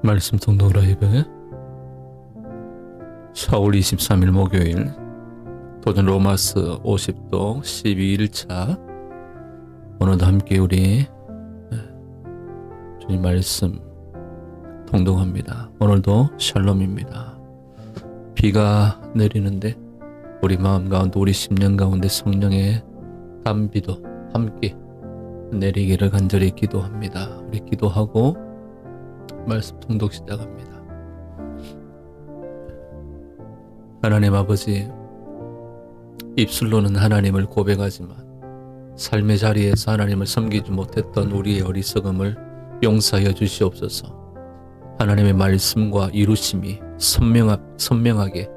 말씀 통독 라이브 4월 23일 목요일 도전 로마스 50동 12일차 오늘도 함께 우리 주님 말씀 통독합니다. 오늘도 샬롬입니다. 비가 내리는데 우리 마음 가운데 우리 심령 가운데 성령의 단비도 함께 내리기를 간절히 기도합니다. 우리 기도하고 말씀 통독 시작합니다. 하나님 아버지, 입술로는 하나님을 고백하지만 삶의 자리에서 하나님을 섬기지 못했던 우리의 어리석음을 용서하여 주시옵소서. 하나님의 말씀과 이루심이 선명하게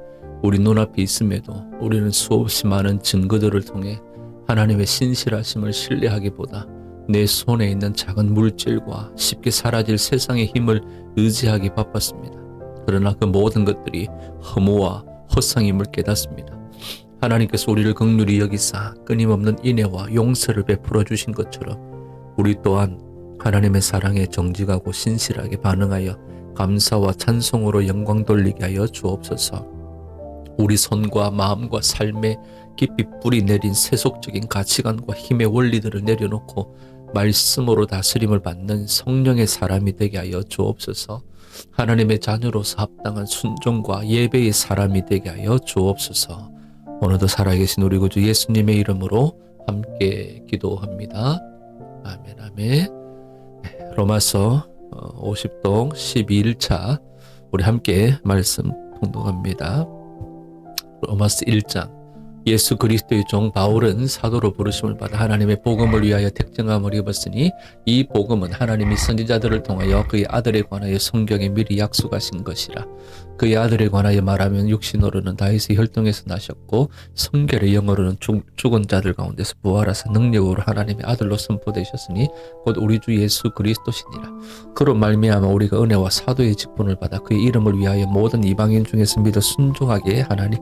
우리 눈앞에 있음에도 우리는 수없이 많은 증거들을 통해 하나님의 신실하심을 신뢰하기보다 내 손에 있는 작은 물질과 쉽게 사라질 세상의 힘을 의지하기 바빴습니다. 그러나 그 모든 것들이 허무와 허상임을 깨닫습니다. 하나님께서 우리를 긍휼히 여기사 끊임없는 인애와 용서를 베풀어 주신 것처럼 우리 또한 하나님의 사랑에 정직하고 신실하게 반응하여 감사와 찬송으로 영광 돌리게 하여 주옵소서. 우리 손과 마음과 삶에 깊이 뿌리 내린 세속적인 가치관과 힘의 원리들을 내려놓고 말씀으로 다스림을 받는 성령의 사람이 되게 하여 주옵소서. 하나님의 자녀로서 합당한 순종과 예배의 사람이 되게 하여 주옵소서. 오늘도 살아계신 우리 구주 예수님의 이름으로 함께 기도합니다. 아멘 아멘. 로마서 50동 12일차 우리 함께 말씀 통독합니다. 로마서 1장. 예수 그리스도의 종 바울은 사도로 부르심을 받아 하나님의 복음을 위하여 택정함을 입었으니 이 복음은 하나님이 선지자들을 통하여 그의 아들에 관하여 성경에 미리 약속하신 것이라. 그의 아들에 관하여 말하면 육신으로는 다윗의 혈통에서 나셨고 성결의 영으로는 죽은 자들 가운데서 부활하사 능력으로 하나님의 아들로 선포되셨으니 곧 우리 주 예수 그리스도시니라. 그로 말미암아 우리가 은혜와 사도의 직분을 받아 그의 이름을 위하여 모든 이방인 중에서 믿어 순종하게 하나니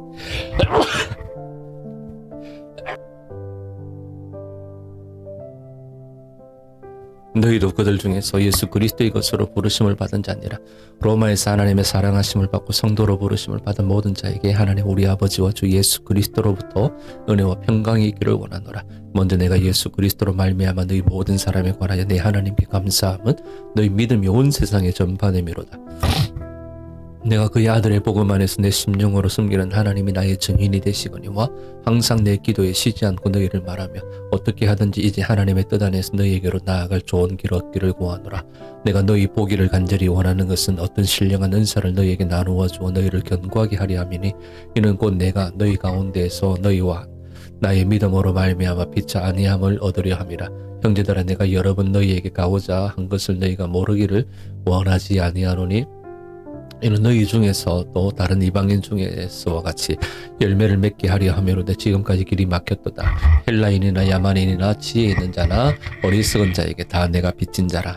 너희도 그들 중에서 예수 그리스도의 것으로 부르심을 받은 자니라. 로마에서 하나님의 사랑하심을 받고 성도로 부르심을 받은 모든 자에게 하나님 우리 아버지와 주 예수 그리스도로부터 은혜와 평강이 있기를 원하노라. 먼저 내가 예수 그리스도로 말미암아 너희 모든 사람에 관하여 내 하나님께 감사함은 너희 믿음이 온 세상에 전파됨이로다. 내가 그의 아들의 복음 안에서 내 심령으로 숨기는 하나님이 나의 증인이 되시거니와 항상 내 기도에 쉬지 않고 너희를 말하며 어떻게 하든지 이제 하나님의 뜻 안에서 너희에게로 나아갈 좋은 길 얻기를 구하노라. 내가 너희 보기를 간절히 원하는 것은 어떤 신령한 은사를 너희에게 나누어 주어 너희를 견고하게 하려 함이니 이는 곧 내가 너희 가운데에서 너희와 나의 믿음으로 말미암아 피차 아니함을 얻으려 함이라. 형제들아, 내가 여러 번 너희에게 가고자 한 것을 너희가 모르기를 원하지 아니하노니 이는 너희 중에서 또 다른 이방인 중에서와 같이 열매를 맺게 하려 함이로되 지금까지 길이 막혔도다. 헬라인이나 야만인이나 지혜 있는 자나 어리석은 자에게 다 내가 빚진 자라.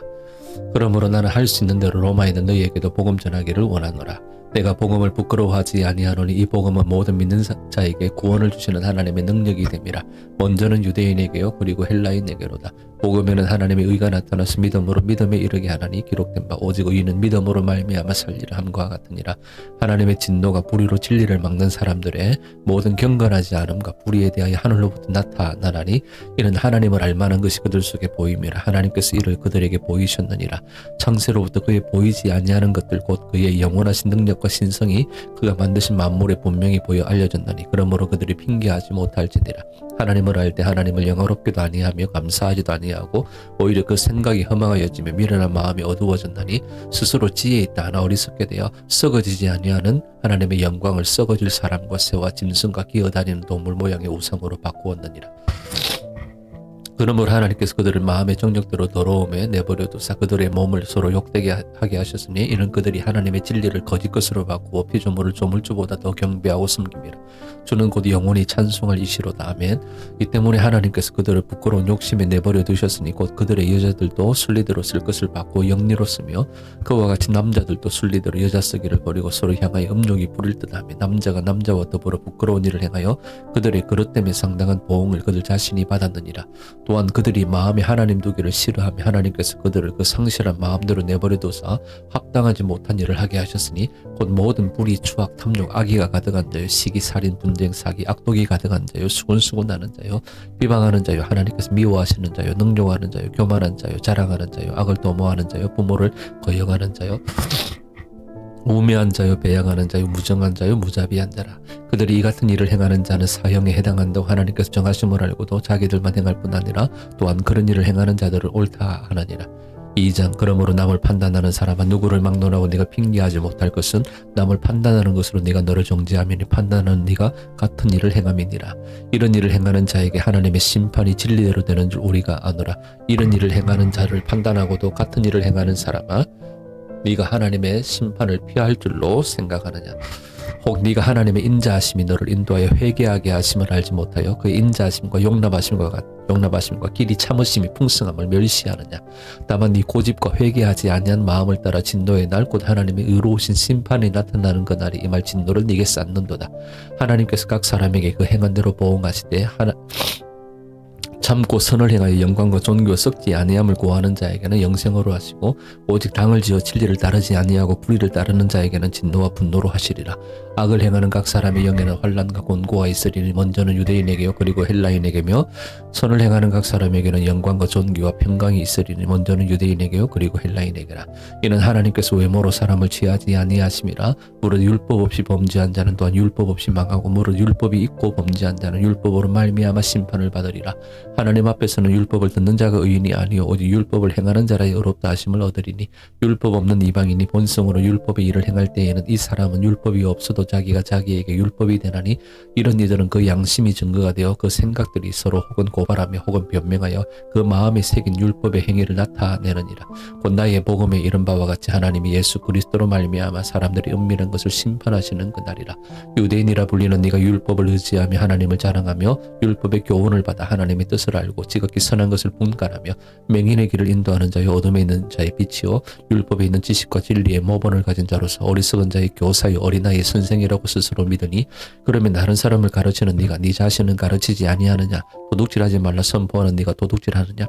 그러므로 나는 할 수 있는 대로 로마에 있는 너희에게도 복음 전하기를 원하노라. 내가 복음을 부끄러워하지 아니하노니 이 복음은 모든 믿는 자에게 구원을 주시는 하나님의 능력이 됨이라. 먼저는 유대인에게요 그리고 헬라인에게로다. 복음에는 하나님의 의가 나타나서 믿음으로 믿음에 이르게 하나니 기록된 바 오직 의인은 믿음으로 말미암아 살리라 함과 같으니라. 하나님의 진노가 불의로 진리를 막는 사람들의 모든 경건하지 않음과 불의에 대하여 하늘로부터 나타나나니 이는 하나님을 알만한 것이 그들 속에 보임이라. 하나님께서 이를 그들에게 보이셨느니라. 창세로부터 그의 보이지 아니하는 것들 곧 그의 영원하신 능력과 신성이 그가 만드신 만물에 분명히 보여 알려졌나니 그러므로 그들이 핑계하지 못할지니라. 하나님을 알 때 하나님을 영화롭게도 아니하며 감사하지도 아니하고 오히려 그 생각이 허망하여지며 미련한 마음이 어두워졌나니 스스로 지혜 있다 하나 어리석게 되어 썩어지지 아니하는 하나님의 영광을 썩어질 사람과 새와 짐승과 기어다니는 동물 모양의 우상으로 바꾸었느니라. 그러므로 하나님께서 그들을 마음의 정욕대로 더러움에 내버려 두사 그들의 몸을 서로 욕되게 하게 하셨으니 이는 그들이 하나님의 진리를 거짓 것으로 바꾸어 피조물을 조물주보다 더 경배하고 섬김이라. 주는 곧 영원히 찬송할 이시로다. 아멘. 이 때문에 하나님께서 그들을 부끄러운 욕심에 내버려 두셨으니 곧 그들의 여자들도 순리대로 쓸 것을 바꾸어 영리로 쓰며 그와 같이 남자들도 순리대로 여자 쓰기를 버리고 서로 향하여 음욕이 부릴 듯하며 남자가 남자와 더불어 부끄러운 일을 행하여 그들의 그릇됨에 상당한 보응을 그들 자신이 받았느니라. 또한 그들이 마음에 하나님 두기를 싫어하며 하나님께서 그들을 그 상실한 마음대로 내버려두사 합당하지 못한 일을 하게 하셨으니 곧 모든 불의, 추악, 탐욕, 악의가 가득한 자요, 시기, 살인, 분쟁, 사기, 악독이 가득한 자요, 수군수군하는 자요, 비방하는 자요, 하나님께서 미워하시는 자요, 능욕하는 자요, 교만한 자요, 자랑하는 자요, 악을 도모하는 자요, 부모를 거역하는 자요, 우매한 자요, 배양하는 자요, 무정한 자요, 무자비한 자라. 그들이 이 같은 일을 행하는 자는 사형에 해당한다고 하나님께서 정하심을 알고도 자기들만 행할 뿐 아니라 또한 그런 일을 행하는 자들을 옳다 하느니라. 2장 그러므로 남을 판단하는 사람아 누구를 막론하고 네가 핑계하지 못할 것은 남을 판단하는 것으로 네가 너를 정죄하미니 판단하는 네가 같은 일을 행함이니라. 이런 일을 행하는 자에게 하나님의 심판이 진리대로 되는 줄 우리가 아노라. 이런 일을 행하는 자를 판단하고도 같은 일을 행하는 사람아 네가 하나님의 심판을 피할 줄로 생각하느냐. 혹 네가 하나님의 인자하심이 너를 인도하여 회개하게 하심을 알지 못하여 그 인자하심과 용납하심과 길이 참으심이 풍성함을 멸시하느냐. 다만 네 고집과 회개하지 아니한 마음을 따라 진노의 날 곧 하나님의 의로우신 심판이 나타나는 그 날이 이 말 진노를 네게 쌓는도다. 하나님께서 각 사람에게 그 행한 대로 보응하시되 참고 선을 행하여 영광과 존귀와 썩지 아니함을 구하는 자에게는 영생으로 하시고 오직 당을 지어 진리를 따르지 아니하고 불의를 따르는 자에게는 진노와 분노로 하시리라. 악을 행하는 각 사람의 영에는 환난과 곤고가 있으리니 먼저는 유대인에게요 그리고 헬라인에게며 선을 행하는 각 사람에게는 영광과 존귀와 평강이 있으리니 먼저는 유대인에게요 그리고 헬라인에게라. 이는 하나님께서 외모로 사람을 취하지 아니하심이라. 무릇 율법 없이 범죄한 자는 또한 율법 없이 망하고 무릇 율법이 있고 범죄한 자는 율법으로 말미암아 심판을 받으리라. 하나님 앞에서는 율법을 듣는 자가 의인이 아니요 오직 율법을 행하는 자라의 의롭다 하심을 얻으리니 율법 없는 이방인이 본성으로 율법의 일을 행할 때에는 이 사람은 율법이 없어도 자기가 자기에게 율법이 되나니 이런 이들은 그 양심이 증거가 되어 그 생각들이 서로 혹은 고발하며 혹은 변명하여 그 마음에 새긴 율법의 행위를 나타내느니라. 곧 나의 복음에 이른 바와 같이 하나님이 예수 그리스도로 말미암아 사람들이 은밀한 것을 심판하시는 그날이라. 유대인이라 불리는 네가 율법을 의지하며 하나님을 자랑하며 율법의 교훈을 받아 하나님의 뜻을 알고 지극히 선한 것을 분간하며 맹인의 길을 인도하는 자여 어둠에 있는 자의 빛이요 율법에 있는 지식과 진리의 모본을 가진 자로서 어리석은 자의 교사요 어린아이의 선생이라고 스스로 믿으니 그러면 다른 사람을 가르치는 네가 네 자신은 가르치지 아니하느냐. 도둑질하지 말라 선포하는 네가 도둑질하느냐.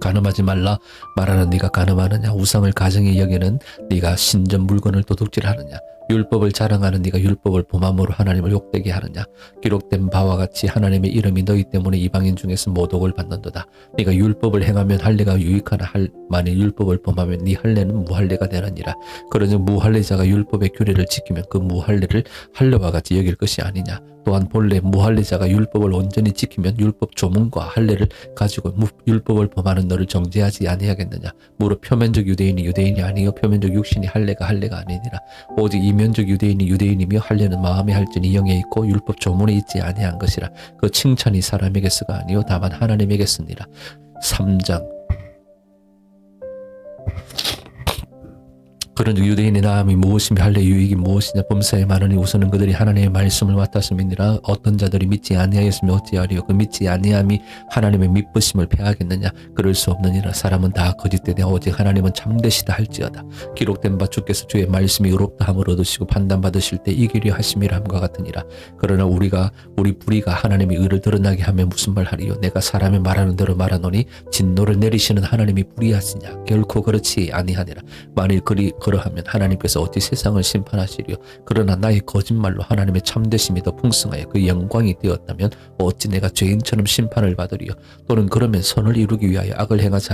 간음하지 말라 말하는 네가 간음하느냐. 우상을 가정에 여기는 네가 신전 물건을 도둑질하느냐. 율법을 자랑하는 네가 율법을 범함으로 하나님을 욕되게 하느냐. 기록된 바와 같이 하나님의 이름이 너희 때문에 이방인 중에서 모독을 받는도다. 네가 율법을 행하면 할례가 유익하나 만일 율법을 범하면 네 할례는 무할례가 되느니라. 그러즉 무할례자가 율법의 규례를 지키면 그 무할례를 할례와 같이 여길 것이 아니냐. 또한 본래 무할례자가 율법을 온전히 지키면 율법 조문과 할례를 가지고 율법을 범하는 너를 정죄하지 아니하겠느냐. 무릇 표면적 유대인이 유대인이 아니요 표면적 육신이 할례가 아니니라. 오직 이면적 유대인이 유대인이며 할례는 마음에 할지니 영에 있고 율법 조문에 있지 아니한 것이라. 그 칭찬이 사람에게서가 아니요 다만 하나님에게서니라. 3장 그런즉 유대인의 나음이 무엇이며 할례 유익이 무엇이냐. 범사에 많으니 우선은 그들이 하나님의 말씀을 맡았음이니라. 어떤 자들이 믿지 아니하였으면 어찌하리요. 그 믿지 아니함이 하나님의 믿으심을 패하겠느냐. 그럴 수 없느니라. 사람은 다 거짓되되 오직 하나님은 참되시다 할지어다. 기록된 바 주께서 주의 말씀이 의롭다 함을 얻으시고 판단받으실 때 이기려 하심이라 함과 같으니라. 그러나 우리 불의가 하나님의 의를 드러나게 하면 무슨 말하리요. 내가 사람의 말하는 대로 말하노니 진노를 내리시는 하나님이 불의하시냐. 결코 그렇지 아니하니라. 만일 그러하면 하나님께서 어찌 세상을 심판하시리요. 그러나 나의 거짓말로 하나님의 참되심이 더 풍성하여 그 영광이 되었다면 어찌 내가 죄인처럼 심판을 받으리요. 또는 그러면 선을 이루기 위하여 악을 행하지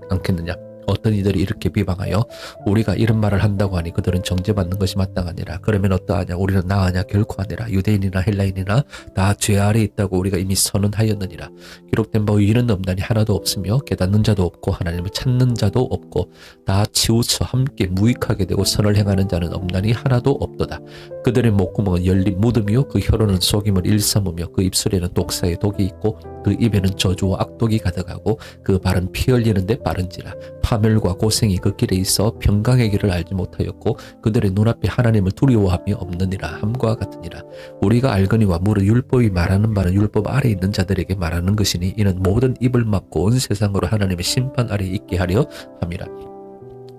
않겠느냐. 어떤 이들이 이렇게 비방하여 우리가 이런 말을 한다고 하니 그들은 정죄받는 것이 마땅하니라. 그러면 어떠하냐. 우리는 나으냐. 결코 아니라. 유대인이나 헬라인이나 다 죄 아래 있다고 우리가 이미 선언하였느니라. 기록된 바 의인은 없나니 하나도 없으며 깨닫는 자도 없고 하나님을 찾는 자도 없고 다 치우쳐 함께 무익하게 되고 선을 행하는 자는 없나니 하나도 없도다. 그들의 목구멍은 열린 무덤이요 그 혀로는 속임을 일삼으며 그 입술에는 독사의 독이 있고 그 입에는 저주와 악독이 가득하고 그 발은 피 흘리는데 빠른지라. 파멸과 고생이 그 길에 있어 평강의 길을 알지 못하였고 그들의 눈앞에 하나님을 두려워함이 없느니라 함과 같으니라. 우리가 알거니와 무릇 율법이 말하는 바는 율법 아래 있는 자들에게 말하는 것이니 이는 모든 입을 막고 온 세상으로 하나님의 심판 아래 있게 하려 함이라.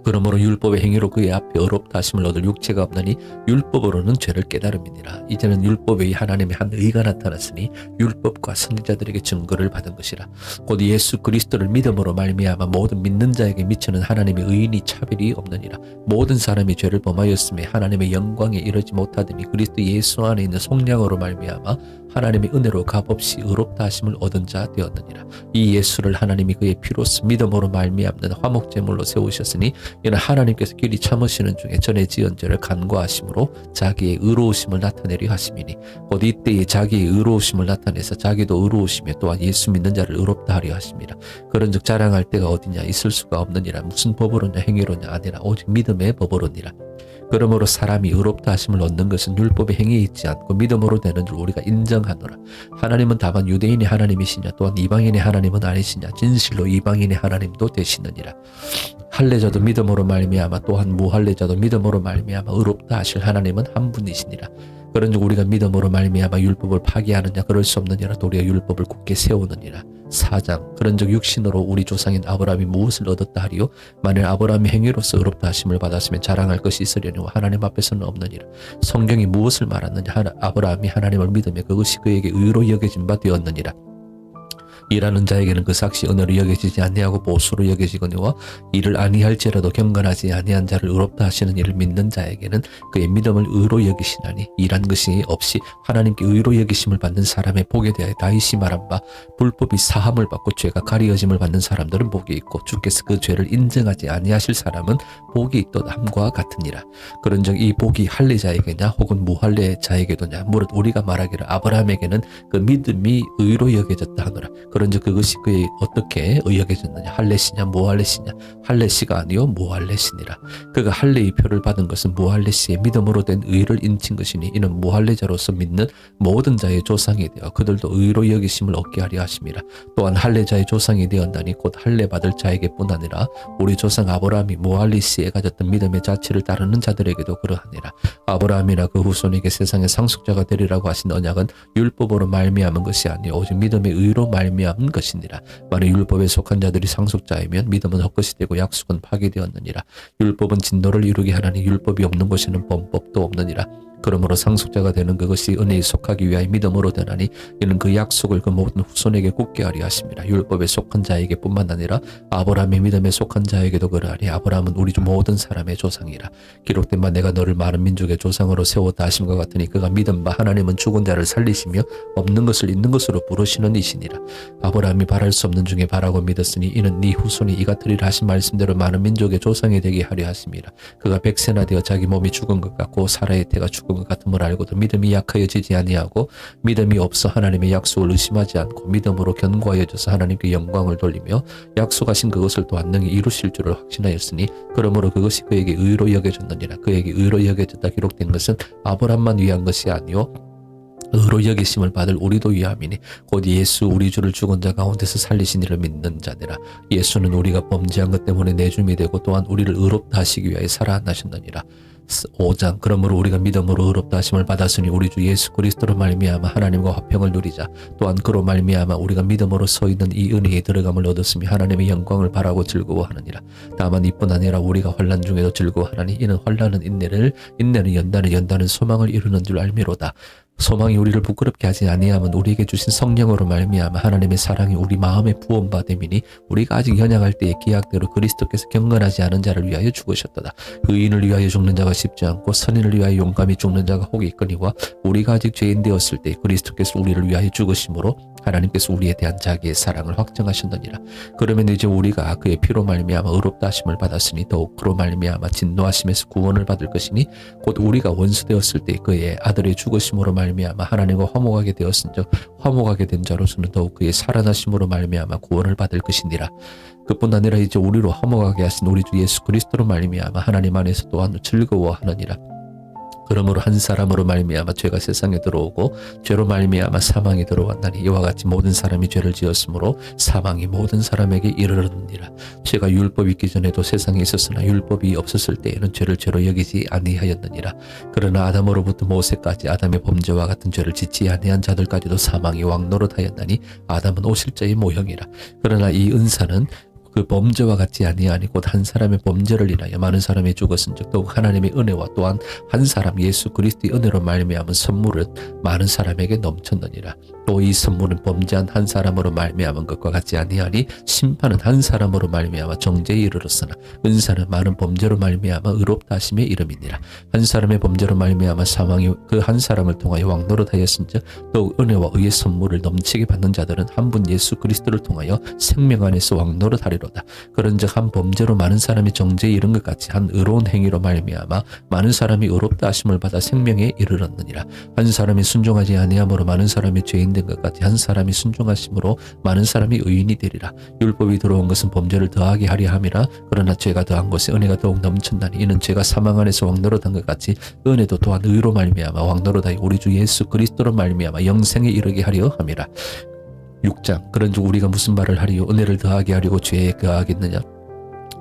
그러므로 율법의 행위로 그의 앞에 의롭다 하심을 얻을 육체가 없나니 율법으로는 죄를 깨달음이니라. 이제는 율법에 하나님의 한 의가 나타났으니 율법과 선지자들에게 증거를 받은 것이라. 곧 예수 그리스도를 믿음으로 말미암아 모든 믿는 자에게 미치는 하나님의 의인이 차별이 없느니라. 모든 사람이 죄를 범하였음에 하나님의 영광에 이르지 못하더니 그리스도 예수 안에 있는 속량으로 말미암아 하나님의 은혜로 값없이 의롭다 하심을 얻은 자 되었느니라. 이 예수를 하나님이 그의 피로써 믿음으로 말미암는 화목제물로 세우셨으니 이는 하나님께서 길이 참으시는 중에 전에 지은 죄를 간과하심으로 자기의 의로우심을 나타내려 하심이니 곧 이때에 자기의 의로우심을 나타내서 자기도 의로우시며 또한 예수 믿는 자를 의롭다 하려 하심이라. 그런즉 자랑할 데가 어디냐 있을 수가 없느니라. 무슨 법으로냐 행위로냐 아니라 오직 믿음의 법으로니라. 그러므로 사람이 의롭다 하심을 얻는 것은 율법의 행위에 있지 않고 믿음으로 되는 줄 우리가 인정하노라. 하나님은 다만 유대인의 하나님이시냐 또한 이방인의 하나님은 아니시냐 진실로 이방인의 하나님도 되시느니라. 할례자도 믿음으로 말미암아 또한 무할례자도 믿음으로 말미암아 의롭다 하실 하나님은 한 분이시니라. 그런즉 우리가 믿음으로 말미암아 율법을 파기하느냐 그럴 수 없느니라. 도리어 율법을 굳게 세우느니라. 4장 그런즉 육신으로 우리 조상인 아브라함이 무엇을 얻었다 하리요? 만일 아브라함이 행위로서 의롭다 하심을 받았으면 자랑할 것이 있으려니와 하나님 앞에서는 없느니라. 성경이 무엇을 말하느냐? 아브라함이 하나님을 믿으며 그것이 그에게 의로 여겨진 바 되었느니라. 일하는 자에게는 그 삭시 은혜로 여겨지지 아니하고 보수로 여겨지거니와 이를 아니할지라도 경건하지 아니한 자를 의롭다 하시는 이를 믿는 자에게는 그의 믿음을 의로 여기시나니 일한 것이 없이 하나님께 의로 여기심을 받는 사람의 복에 대하여 다윗이 말한 바 불법이 사함을 받고 죄가 가리어짐을 받는 사람들은 복이 있고 주께서 그 죄를 인정하지 아니하실 사람은 복이 있도다 함과 같으니라. 그런즉 이 복이 할례자에게냐 혹은 무할례자에게도냐 무릇 우리가 말하기를 아브라함에게는 그 믿음이 의로 여겨졌다 하노라. 그런즉 그것이 그의 어떻게 의역해졌느냐 할례시냐 무할례시냐 할례시가 아니요 무할례시니라. 그가 할례의 표를 받은 것은 무할례시의 믿음으로 된 의를 인친 것이니 이는 무할례자로서 믿는 모든 자의 조상이 되어 그들도 의로 여기심을 얻게 하려 하심이라. 또한 할례자의 조상이 되었나니 곧 할례 받을 자에게뿐 아니라 우리 조상 아브라함이 무할례시에 가졌던 믿음의 자체를 따르는 자들에게도 그러하니라. 아브라함이나 그 후손에게 세상의 상속자가 되리라고 하신 언약은 율법으로 말미암은 것이 아니요 오직 믿음의 의로 말미암은 것이니라. 만일 율법에 속한 자들이 상속자이면 믿음은 헛것이 되고 약속은 파기되었느니라. 율법은 진노를 이루게 하나니 율법이 없는 곳에는 범법도 없느니라. 그러므로 상속자가 되는 그것이 은혜에 속하기 위하여 믿음으로 되나니 이는 그 약속을 그 모든 후손에게 굳게 하려 하심이라. 율법에 속한 자에게 뿐만 아니라 아브라함의 믿음에 속한 자에게도 그러하니 아브라함은 우리 중 모든 사람의 조상이라. 기록된 바 내가 너를 많은 민족의 조상으로 세웠다 하심과 같으니 그가 믿은 바 하나님은 죽은 자를 살리시며 없는 것을 있는 것으로 부르시는 이시니라. 아브라함이 바랄 수 없는 중에 바라고 믿었으니 이는 네 후손이 이 같으리라 하신 말씀대로 많은 민족의 조상이 되게 하려 하심이라. 그가 백세나 되어 자기 몸이 죽은 것 같고 사라의 태가 죽은 것 같음을 알고도 믿음이 약하여지지 아니하고 믿음이 없어 하나님의 약속을 의심하지 않고 믿음으로 견고하여져서 하나님께 영광을 돌리며 약속하신 그것을 또한 능히 이루실 줄을 확신하였으니 그러므로 그것이 그에게 의로 여겨졌느니라. 그에게 의로 여겨졌다 기록된 것은 아브라함만 위한 것이 아니요 의로 여기심을 받을 우리도 위함이니 곧 예수 우리 주를 죽은 자 가운데서 살리신 이를 믿는 자니라. 예수는 우리가 범죄한 것 때문에 내줌이 되고 또한 우리를 의롭다 하시기 위하여 살아나셨느니라. 5장 그러므로 우리가 믿음으로 의롭다 하심을 받았으니 우리 주 예수 그리스도로 말미암아 하나님과 화평을 누리자. 또한 그로 말미암아 우리가 믿음으로 서 있는 이 은혜에 들어감을 얻었으며 하나님의 영광을 바라고 즐거워하느니라. 다만 이뿐 아니라 우리가 환난 중에도 즐거워하나니 이는 환난은 인내를 인내는 연단을 연단은 소망을 이루는 줄 알미로다. 소망이 우리를 부끄럽게 하지 아니하면 우리에게 주신 성령으로 말미암아 하나님의 사랑이 우리 마음에 부음받음이니 우리가 아직 연약할 때의 기약대로 그리스도께서 경건하지 않은 자를 위하여 죽으셨도다. 의인을 위하여 죽는 자가 쉽지 않고 선인을 위하여 용감히 죽는 자가 혹 있거니와 우리가 아직 죄인 되었을 때 그리스도께서 우리를 위하여 죽으심으로 하나님께서 우리에 대한 자기의 사랑을 확정하셨느니라. 그러면 이제 우리가 그의 피로 말미암아 의롭다 하심을 받았으니 더욱 그로 말미암아 진노하심에서 구원을 받을 것이니 곧 우리가 원수 되었을 때 그의 아들의 죽으심으로 말미암아 하나님과 화목하게 되었은즉 화목하게 된 자로서는 더욱 그의 살아나심으로 말미암아 구원을 받을 것이니라. 그뿐 아니라 이제 우리로 화목하게 하신 우리 주 예수 그리스도로 말미암아 하나님 안에서 또한 즐거워하느니라. 그러므로 한 사람으로 말미암아 죄가 세상에 들어오고 죄로 말미암아 사망이 들어왔나니 이와 같이 모든 사람이 죄를 지었으므로 사망이 모든 사람에게 이르렀느니라. 죄가 율법이 있기 전에도 세상에 있었으나 율법이 없었을 때에는 죄를 죄로 여기지 아니하였느니라. 그러나 아담으로부터 모세까지 아담의 범죄와 같은 죄를 짓지 아니한 자들까지도 사망이 왕노릇하였나니 아담은 오실자의 모형이라. 그러나 이 은사는 그 범죄와 같지 아니하니 곧 한 사람의 범죄를 인하여 많은 사람이 죽었은즉 더욱 하나님의 은혜와 또한 한 사람 예수 그리스도의 은혜로 말미암은 선물은 많은 사람에게 넘쳤느니라. 또 이 선물은 범죄한 한 사람으로 말미암은 것과 같지 아니하니 심판은 한 사람으로 말미암아 정죄에 이르렀으나 은사는 많은 범죄로 말미암아 의롭다 하심에 이름이니라. 한 사람의 범죄로 말미암아 사망이 그 한 사람을 통하여 왕노릇하였은즉 더욱 은혜와 의의 선물을 넘치게 받는 자들은 한 분 예수 그리스도를 통하여 생명 안에서 왕노릇하리로다. 그런즉 한 범죄로 많은 사람이 정죄에 이른 것 같이 한 의로운 행위로 말미암아 많은 사람이 의롭다 하심을 받아 생명에 이르렀느니라. 한 사람이 순종하지 아니함으로 많은 사람이 죄인 된 것 같이 한 사람이 순종하심으로 많은 사람이 의인이 되리라. 율법이 들어온 것은 범죄를 더하게 하려 함이라. 그러나 죄가 더한 것에 은혜가 더욱 넘쳤나니 이는 죄가 사망 안에서 왕노릇한 것 같이 은혜도 또한 의로 말미암아 왕노릇하여 우리 주 예수 그리스도로 말미암아 영생에 이르게 하려 함이라. 6장 그런즉 우리가 무슨 말을 하리요 은혜를 더하게 하려고 죄에 거하겠느냐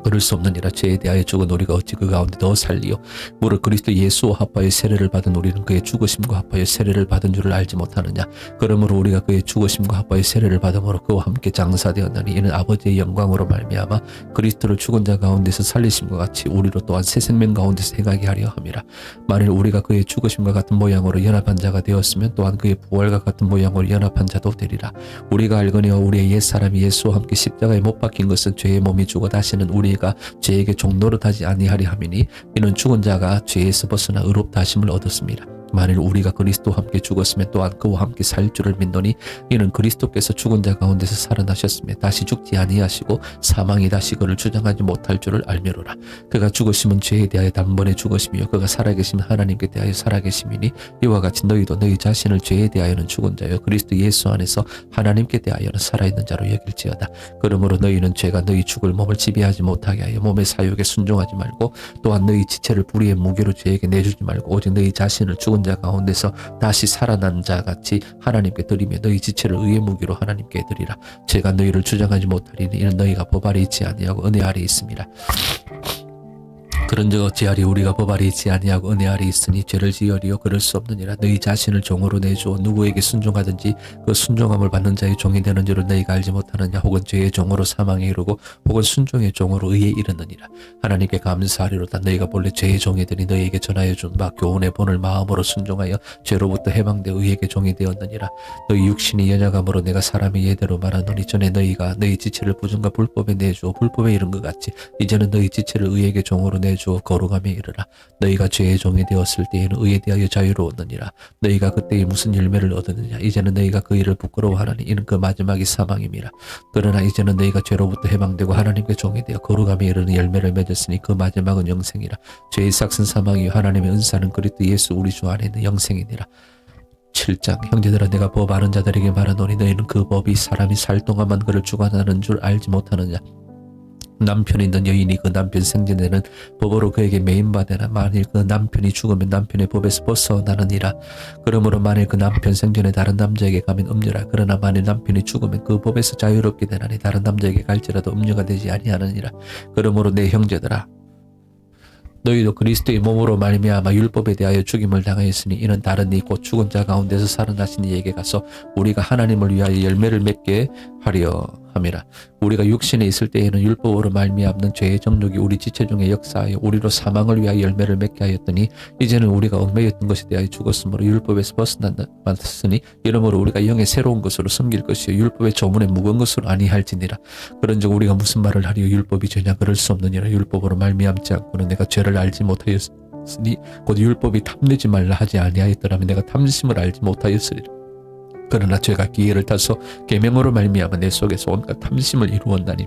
그럴 수 없느니라. 죄에 대하여 죽은 우리가 어찌 그 가운데 더 살리요. 무릇 그리스도 예수와 합하여 세례를 받은 우리는 그의 죽으심과 합하여 세례를 받은 줄을 알지 못하느냐. 그러므로 우리가 그의 죽으심과 합하여 세례를 받음으로 그와 함께 장사되었나니 이는 아버지의 영광으로 말미암아 그리스도를 죽은 자 가운데서 살리심과 같이 우리로 또한 새 생명 가운데서 행하게 하려 함이라. 만일 우리가 그의 죽으심과 같은 모양으로 연합한 자가 되었으면 또한 그의 부활과 같은 모양으로 연합한 자도 되리라. 우리가 알거니와 우리의 옛사람이 예수와 함께 십자가에 못 박힌 것은 죄의 몸이 죽어 다시는 우리가 죄에게 종노릇하지 아니하리 함이니 이는 죽은 자가 죄에서 벗어나 의롭다 하심을 얻었습니다. 만일 우리가 그리스도와 함께 죽었으면 또한 그와 함께 살 줄을 믿노니 이는 그리스도께서 죽은 자 가운데서 살아나셨으며 다시 죽지 아니하시고 사망이 다시 그를 주장하지 못할 줄을 알미로라. 그가 죽으심은 죄에 대하여 단번에 죽으시며 그가 살아계시면 하나님께 대하여 살아계심이니 이와 같이 너희도 너희 자신을 죄에 대하여는 죽은 자요 그리스도 예수 안에서 하나님께 대하여는 살아있는 자로 여길지어다. 그러므로 너희는 죄가 너희 죽을 몸을 지배하지 못하게 하여 몸의 사욕에 순종하지 말고 또한 너희 지체를 불의의 무게로 죄에게 내주지 말고 오직 너희 자신을 죽은 자 가운데서 다시 살아난 자 같이 하나님께 드리며 너희 지체를 의의 무기로 하나님께 드리라. 죄가 너희를 주장하지 못하리니 이는 너희가 법 아래 있지 아니하고 은혜 아래 있습니다. 그런즉 어찌하리 우리가 법 아래 있지 아니하고 은혜 아래 있으니 죄를 지으리요 그럴 수 없느니라. 너희 자신을 종으로 내주어 누구에게 순종하든지 그 순종함을 받는 자의 종이 되는 줄을 너희가 알지 못하느냐. 혹은 죄의 종으로 사망에 이르고 혹은 순종의 종으로 의에 이르느니라. 하나님께 감사하리로다. 너희가 본래 죄의 종이 되니 너희에게 전하여 준 바 교훈의 본을 마음으로 순종하여 죄로부터 해방되어 의에게 종이 되었느니라. 너희 육신이 연약함으로 내가 사람의 예대로 말하노니 전에 너희가 너희 지체를 부정과 불법에 내주어 불법에 이른 것 같이 이제는 너희 지체를 의에게 종으로 내주어 거룩함에 이르라. 너희가 죄의 종이 되었을 때에는 의에 대하여 자유로웠느니라. 너희가 그때에 무슨 열매를 얻었느냐. 이제는 너희가 그 일을 부끄러워하나니 이는 그 마지막이 사망임이라. 그러나 이제는 너희가 죄로부터 해방되고 하나님께 종이 되어 거룩함에 이르는 열매를 맺었으니 그 마지막은 영생이라. 죄의 삭은 사망이요 하나님의 은사는 그리스도 예수 우리 주 안에 있는 영생이니라. 7장 형제들아 내가 법 아는 자들에게 말하노니 너희는 그 법이 사람이 살 동안만 그를 주관하는 줄 알지 못하느냐. 남편이 있는 여인이 그 남편 생전에는 법으로 그에게 매인받으나 만일 그 남편이 죽으면 남편의 법에서 벗어나느니라. 그러므로 만일 그 남편 생전에 다른 남자에게 가면 음녀라. 그러나 만일 남편이 죽으면 그 법에서 자유롭게 되나니 다른 남자에게 갈지라도 음녀가 되지 아니하느니라. 그러므로 내 형제들아 너희도 그리스도의 몸으로 말미암아 율법에 대하여 죽임을 당하였으니 이는 다른 이 곧 죽은 자 가운데서 살아나신 이에게 가서 우리가 하나님을 위하여 열매를 맺게 하려 함이라. 우리가 육신에 있을 때에는 율법으로 말미암는 죄의 정욕이 우리 지체 중에 역사하여 우리로 사망을 위하여 열매를 맺게 하였더니 이제는 우리가 얽매였던 것에 대하여 죽었으므로 율법에서 벗어났으니 이러므로 우리가 영의 새로운 것으로 섬길 것이요 율법의 조문에 묵은 것으로 아니할지니라. 그런즉 우리가 무슨 말을 하리요 율법이 죄냐 그럴 수 없느니라. 율법으로 말미암지 않고는 내가 죄를 알지 못하였으니 곧 율법이 탐내지 말라 하지 아니하였더라면 내가 탐심을 알지 못하였으리라. 그러나 죄가 기회를 타서 계명으로 말미암아 내 속에서 온갖 탐심을 이루었나니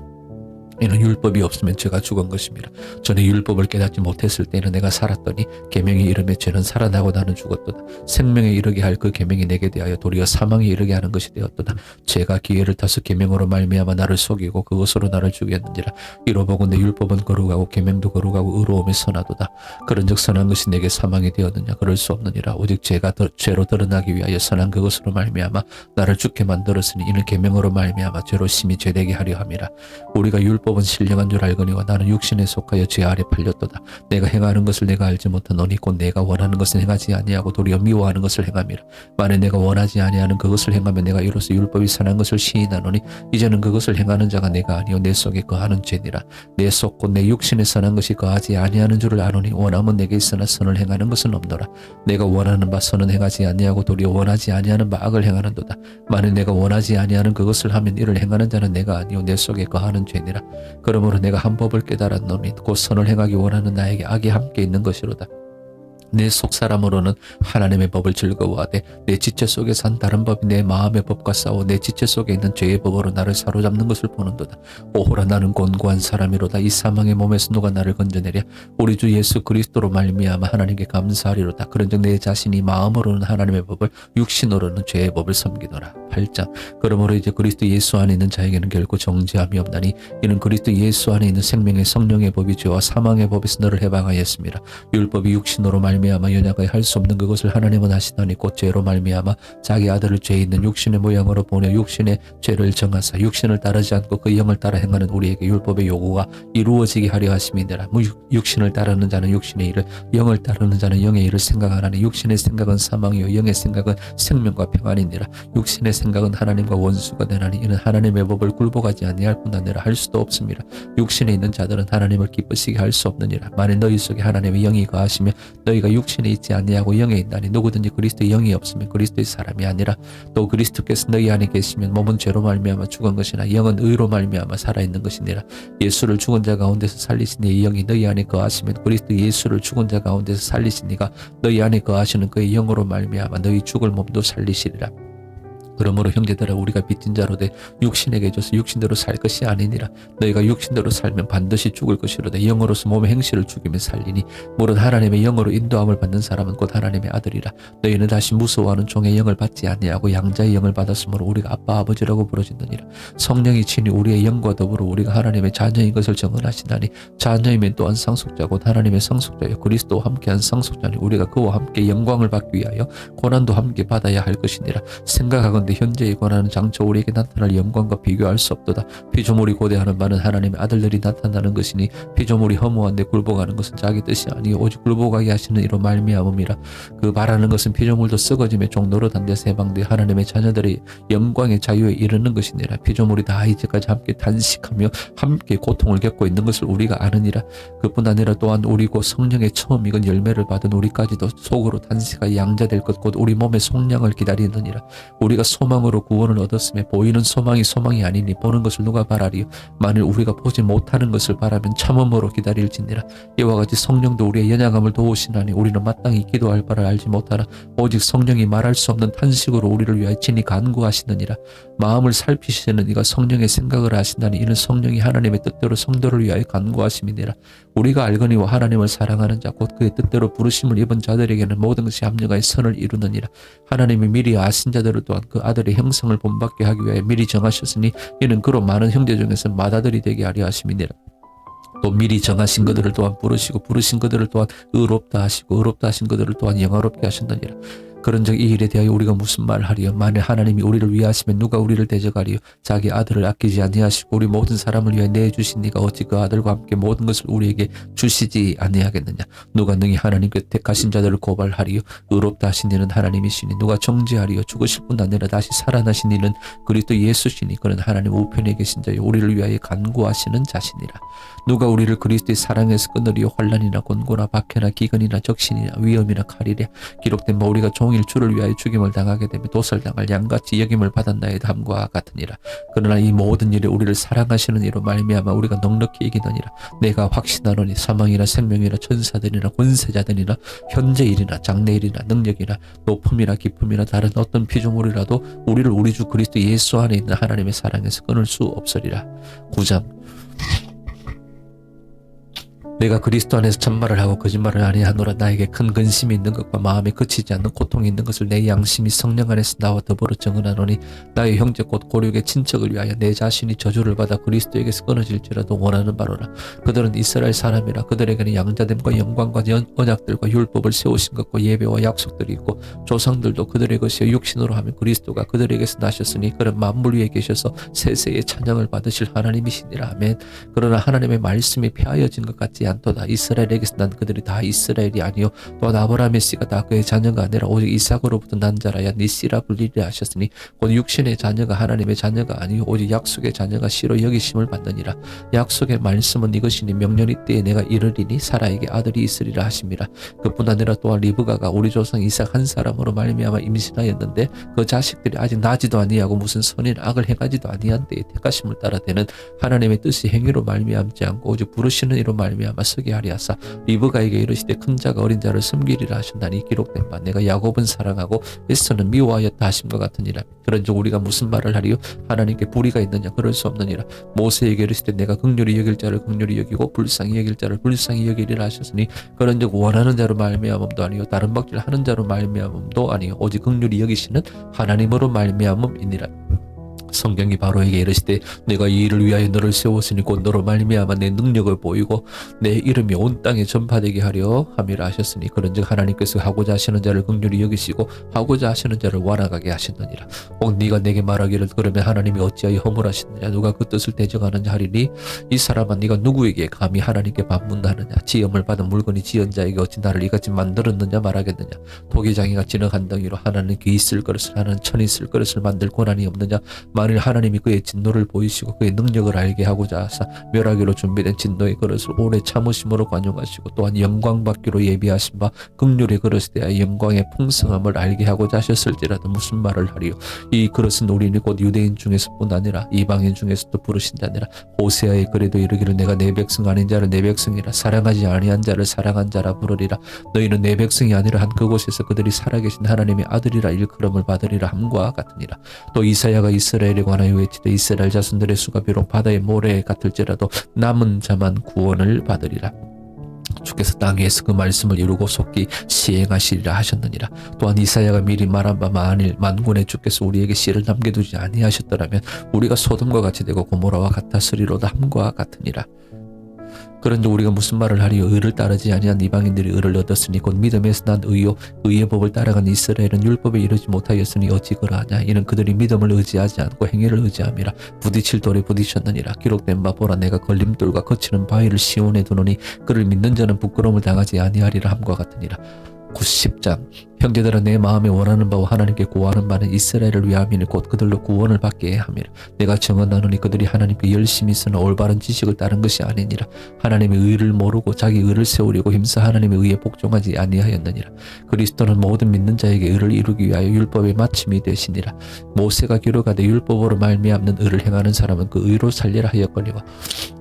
이는 율법이 없으면 죄가 죽은 것입니다. 전에 율법을 깨닫지 못했을 때는 내가 살았더니 계명이 이름에 죄는 살아나고 나는 죽었도다. 생명에 이르게 할 그 계명이 내게 대하여 도리어 사망에 이르게 하는 것이 되었도다. 죄가 기회를 타서 계명으로 말미암아 나를 속이고 그것으로 나를 죽였는지라. 이로보건대 율법은 거룩하고 계명도 거룩하고 의로움이 선하도다. 그런즉 선한 것이 내게 사망이 되었느냐 그럴 수 없느니라. 오직 죄가 죄로 드러나기 위하여 선한 그것으로 말미암아 나를 죽게 만들었으니 이는 계명으로 말미암아 죄로 심히 죄되게 하려 함이라. 우리가 율법 율법은 신령한 줄 알거니와 나는 육신에 속하여 죄 아래 팔렸도다. 내가 행하는 것을 내가 알지 못하노니 곧 내가 원하는 것을 행하지 아니하고 도리어 미워하는 것을 행함이라. 만일 내가 원하지 아니하는 그것을 행하면 내가 이로써 율법이 선한 것을 시인하노니 이제는 그것을 행하는 자가 내가 아니요 내 속에 거하는 죄니라. 내 속 곧 내 육신에 선한 것이 거하지 아니하는 줄을 아노니 원함은 내게 있으나 선을 행하는 것은 없노라. 내가 원하는 바 선은 행하지 아니하고 도리어 원하지 아니하는 바 악을 행하는도다. 만일 내가 원하지 아니하는 그것을 하면 이를 행하는 자는 내가 아니요 내 속에 거하는 죄니라. 그러므로 내가 한 법을 깨달았노니 곧 선을 행하기 원하는 나에게 악이 함께 있는 것이로다. 내 속사람으로는 하나님의 법을 즐거워하되 내 지체 속에 산 다른 법이 내 마음의 법과 싸워 내 지체 속에 있는 죄의 법으로 나를 사로잡는 것을 보는도다. 오호라 나는 곤고한 사람이로다. 이 사망의 몸에서 누가 나를 건져내랴. 우리 주 예수 그리스도로 말미암아 하나님께 감사하리로다. 그런즉 내 자신이 마음으로는 하나님의 법을 육신으로는 죄의 법을 섬기노라. 8장 그러므로 이제 그리스도 예수 안에 있는 자에게는 결코 정죄함이 없나니 이는 그리스도 예수 안에 있는 생명의 성령의 법이 죄와 사망의 법에서 너를 해방하였습니다. 율법이 육신으로 말미암아 연약하여 할 수 없는 그것을 하나님은 하시더니 곧 죄로 말미암아 자기 아들을 죄 있는 육신의 모양으로 보내 육신의 죄를 정하사 육신을 따르지 않고 그 영을 따라 행하는 우리에게 율법의 요구가 이루어지게 하려 하심이니라. 육신을 따르는 자는 육신의 일을 영을 따르는 자는 영의 일을 생각하나니 육신의 생각은 사망이요 영의 생각은 생명과 평안이니라. 육신의 생각은 하나님과 원수가 되나니 이는 하나님의 법을 굴복하지 아니할 뿐 아니라 할 수도 없습니다. 육신에 있는 자들은 하나님을 기쁘시게 할 수 없느니라. 만일 너희 속에 하나님의 영이 거하시며 너희가 육신에 있지 아니하고 영에 있나니 누구든지 그리스도의 영이 없으면 그리스도의 사람이 아니라 또 그리스도께서 너희 안에 계시면 몸은 죄로 말미암아 죽은 것이나 영은 의로 말미암아 살아있는 것이니라. 예수를 죽은 자 가운데서 살리신 이의 영이 너희 안에 거하시면 그리스도 예수를 죽은 자 가운데서 살리신 이가 너희 안에 거하시는 그의 영으로 말미암아 너희 죽을 몸도 살리시리라. 그러므로 형제들아 우리가 빚진 자로 돼 육신에게 줘서 육신대로 살 것이 아니니라. 너희가 육신대로 살면 반드시 죽을 것이로되 영으로서 몸의 행실을 죽이면 살리니 무릇 하나님의 영으로 인도함을 받는 사람은 곧 하나님의 아들이라. 너희는 다시 무서워하는 종의 영을 받지 아니하고 양자의 영을 받았으므로 우리가 아빠 아버지라고 부르짖느니라. 성령이 친히 우리의 영과 더불어 우리가 하나님의 자녀인 것을 증언하시나니 자녀이면 또한 상속자 곧 하나님의 상속자여 그리스도와 함께한 상속자니 우리가 그와 함께 영광을 받기 위하여 고난도 함께 받아야 할 것이니라. 생각하건대 현재의 고난은 장차 우리에게 나타날 영광과 비교할 수 없도다. 피조물이 고대하는 바는 하나님의 아들들이 나타나는 것이니 피조물이 허무한데 굴복하는 것은 자기 뜻이 아니요 오직 굴복하게 하시는 이로 말미암음이라. 그 말하는 것은 피조물도 썩어짐에 종노릇한데 세방되 하나님의 자녀들의 영광의 자유에 이르는 것이니라. 피조물이 다 이제까지 함께 단식하며 함께 고통을 겪고 있는 것을 우리가 아느니라. 그뿐 아니라 또한 우리고 성령의 처음 익은 열매를 받은 우리까지도 속으로 단식하여 양자될 것 곧 우리 몸의 속량을 기다리느니라. 우리가 소망으로 구원을 얻었으며 보이는 소망이 소망이 아니니 보는 것을 누가 바라리요. 만일 우리가 보지 못하는 것을 바라면 참음으로 기다릴지니라. 이와 같이 성령도 우리의 연약함을 도우시나니 우리는 마땅히 기도할 바를 알지 못하나 오직 성령이 말할 수 없는 탄식으로 우리를 위하여 친히 간구하시느니라. 마음을 살피시는 이가 성령의 생각을 하신다니 이는 성령이 하나님의 뜻대로 성도를 위하여 간구하심이니라. 우리가 알거니와 하나님을 사랑하는 자 곧 그의 뜻대로 부르심을 입은 자들에게는 모든 것이 합력하여 선을 이루느니라. 하나님이 미리 아신 자들을 또한 그 아들의 형상을 본받게 하기 위하여 미리 정하셨으니 이는 그로 많은 형제 중에서 맏아들이 되게 하려 하심이니라. 또 미리 정하신 그들을 또한 부르시고 부르신 그들을 또한 의롭다 하시고 의롭다 하신 그들을 또한 영화롭게 하신다니라. 그런즉 이 일에 대하여 우리가 무슨 말하리요. 만일 하나님이 우리를 위하시면 누가 우리를 대적하리요. 자기 아들을 아끼지 아니하시고 우리 모든 사람을 위하여 내주신 이가 어찌 그 아들과 함께 모든 것을 우리에게 주시지 아니하겠느냐. 누가 능히 하나님께 택하신 자들을 고발하리요. 의롭다 하신 이는 하나님이시니 누가 정죄하리요. 죽으실 뿐 아니라 다시 살아나신 이는 그리스도 예수시니 그는 하나님 우편에 계신 자요 우리를 위하여 간구하시는 자시니라. 누가 우리를 그리스도의 사랑에서 끊으리요. 환난이나 곤고나 박해나 기근이나 적신이나 위험이나 칼이랴. 기록된 바 우리가 종일 주를 위하여 죽임을 당하게 되며 도살당할 양같이 여김을 받았나의 담과 같으니라. 그러나 이 모든 일에 우리를 사랑하시는 이로 말미암아 우리가 넉넉히 이기느니라. 내가 확신하노니 사망이나 생명이나 천사들이나 권세자들이나 현재일이나 장래일이나 능력이나 높음이나 깊음이나 다른 어떤 피조물이라도 우리를 우리 주 그리스도 예수 안에 있는 하나님의 사랑에서 끊을 수 없으리라. 9장 내가 그리스도 안에서 참말을 하고 거짓말을 아니하노라. 나에게 큰 근심이 있는 것과 마음에 그치지 않는 고통이 있는 것을 내 양심이 성령 안에서 나와 더불어 증언하노니 나의 형제 곧 고륙의 친척을 위하여 내 자신이 저주를 받아 그리스도에게서 끊어질지라도 원하는 바로라. 그들은 이스라엘 사람이라. 그들에게는 양자됨과 영광과 언약들과 율법을 세우신 것과 예배와 약속들이 있고 조상들도 그들의 것이여 육신으로 하면 그리스도가 그들에게서 나셨으니 그는 만물 위에 계셔서 세세의 찬양을 받으실 하나님이시니라. 아멘. 그러나 하나님의 말씀이 폐하여진 것 같지 않도다. 이스라엘에게서 난 그들이 다 이스라엘이 아니요 또한 아브라함의 씨가 다 그의 자녀가 아니라 오직 이삭으로부터 난 자라야 네 씨라 불리리라 하셨으니 곧 육신의 자녀가 하나님의 자녀가 아니요 오직 약속의 자녀가 씨로 여기심을 받느니라. 약속의 말씀은 이것이니 명령이 때에 내가 이르리니 사라에게 아들이 있으리라 하심이라. 그뿐 아니라 또한 리브가가 우리 조상 이삭 한 사람으로 말미암아 임신하였는데 그 자식들이 아직 나지도 아니하고 무슨 선인 악을 행하지도 아니한 때에 택하심을 따라 되는 하나님의 뜻이 행위로 말미암지 않고 오직 부르시는 이로 말미암아 서게 하리 하사 리브가에게 이르시되 큰 자가 어린 자를 섬기리라 하셨나니 기록된 바 내가 야곱은 사랑하고 에서는 미워하였다 하심과 같으니라. 그런즉 우리가 무슨 말을 하리요? 하나님께 불의가 있느냐? 그럴 수 없느니라. 모세에게 이르시되 내가 긍휼히 여길 자를 긍휼히 여기고 불쌍히 여길 자를 불쌍히 여기리라 하셨으니 그런즉 원하는 자로 말미암음도 아니요 다른 박질 하는 자로 말미암음도 아니요 오직 긍휼히 여기시는 하나님으로 말미암음이니라. 성경이 바로에게 이르시되 내가 이 일을 위하여 너를 세웠으니 곧 너로 말미암아 내 능력을 보이고 내 이름이 온 땅에 전파되게 하려 함이라 하셨으니 그런즉 하나님께서 하고자 하시는 자를 긍휼히 여기시고 하고자 하시는 자를 완악하게 하셨느니라. 혹 네가 내게 말하기를 그러면 하나님이 어찌하여 허물하시느냐? 누가 그 뜻을 대적하느냐 하리니 이 사람아 네가 누구에게 감히 하나님께 반문하느냐? 지음을 받은 물건이 지은 자에게 어찌 나를 이같이 만들었느냐 말하겠느냐? 토기장이가 진흙 덩이로 하나는 그 있을 그릇을 하나는 천이 쓸 그릇을 만들 권한이 없느냐? 만일 하나님이 그의 진노를 보이시고 그의 능력을 알게 하고자 하사 멸하기로 준비된 진노의 그릇을 오래 참으심으로 관용하시고 또한 영광 받기로 예비하신 바 긍휼의 그릇에 대하여 영광의 풍성함을 알게 하고자 하셨을지라도 무슨 말을 하리요? 이 그릇은 우리는 곧 유대인 중에서뿐 아니라 이방인 중에서도 부르신 자니라. 호세아의 글에도 이르기를 내가 내 백성 아닌 자를 내 백성이라 사랑하지 아니한 자를 사랑한 자라 부르리라. 너희는 내 백성이 아니라 한 그곳에서 그들이 살아계신 하나님의 아들이라 일컬음을 받으리라 함과 같으니라. 또 이사야가 이스라엘에 관하여 외치되 이스라엘 자손들의 수가 비록 바다의 모래 같을지라도 남은 자만 구원을 받으리라. 주께서 땅 위에서 그 말씀을 이루고 속히 시행하시리라 하셨느니라. 또한 이사야가 미리 말한 바 만일 만군의 주께서 우리에게 씨를 남겨두지 아니하셨더라면 우리가 소돔과 같이 되고 고모라와 같았으리로다 함과 같으니라. 그런즉 우리가 무슨 말을 하리요? 의를 따르지 아니한 이방인들이 의를 얻었으니 곧 믿음에서 난 의요 의의 법을 따라간 이스라엘은 율법에 이르지 못하였으니 어찌 그러하냐? 이는 그들이 믿음을 의지하지 않고 행위를 의지함이라. 부딪힐 돌에 부딪혔느니라. 기록된 바 보라 내가 걸림돌과 거치는 바위를 시온에 두노니 그를 믿는 자는 부끄러움을 당하지 아니하리라 함과 같으니라. 90장 형제들아 내 마음에 원하는 바와 하나님께 구하는 바는 이스라엘을 위함이니 곧 그들로 구원을 받게 함이라. 내가 정언하노니 그들이 하나님께 열심히 쓰는 올바른 지식을 따른 것이 아니니라. 하나님의 의를 모르고 자기 의를 세우려고 힘써 하나님의 의에 복종하지 아니하였느니라. 그리스도는 모든 믿는 자에게 의를 이루기 위하여 율법의 마침이 되시니라. 모세가 기록하되 율법으로 말미암는 의를 행하는 사람은 그 의로 살리라 하였거니와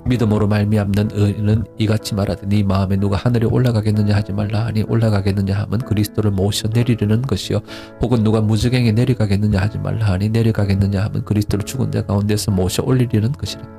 믿음으로 말미암는 의는 이같이 말하되 네 마음에 누가 하늘에 올라가겠느냐 하지 말라 하니 올라가겠느냐 하면 그리스도를 모셔 내리려는 것이요 혹은 누가 무저갱에 내려가겠느냐 하지 말라 하니 내려가겠느냐 하면 그리스도를 죽은 자 가운데서 모셔 올리려는 것이라.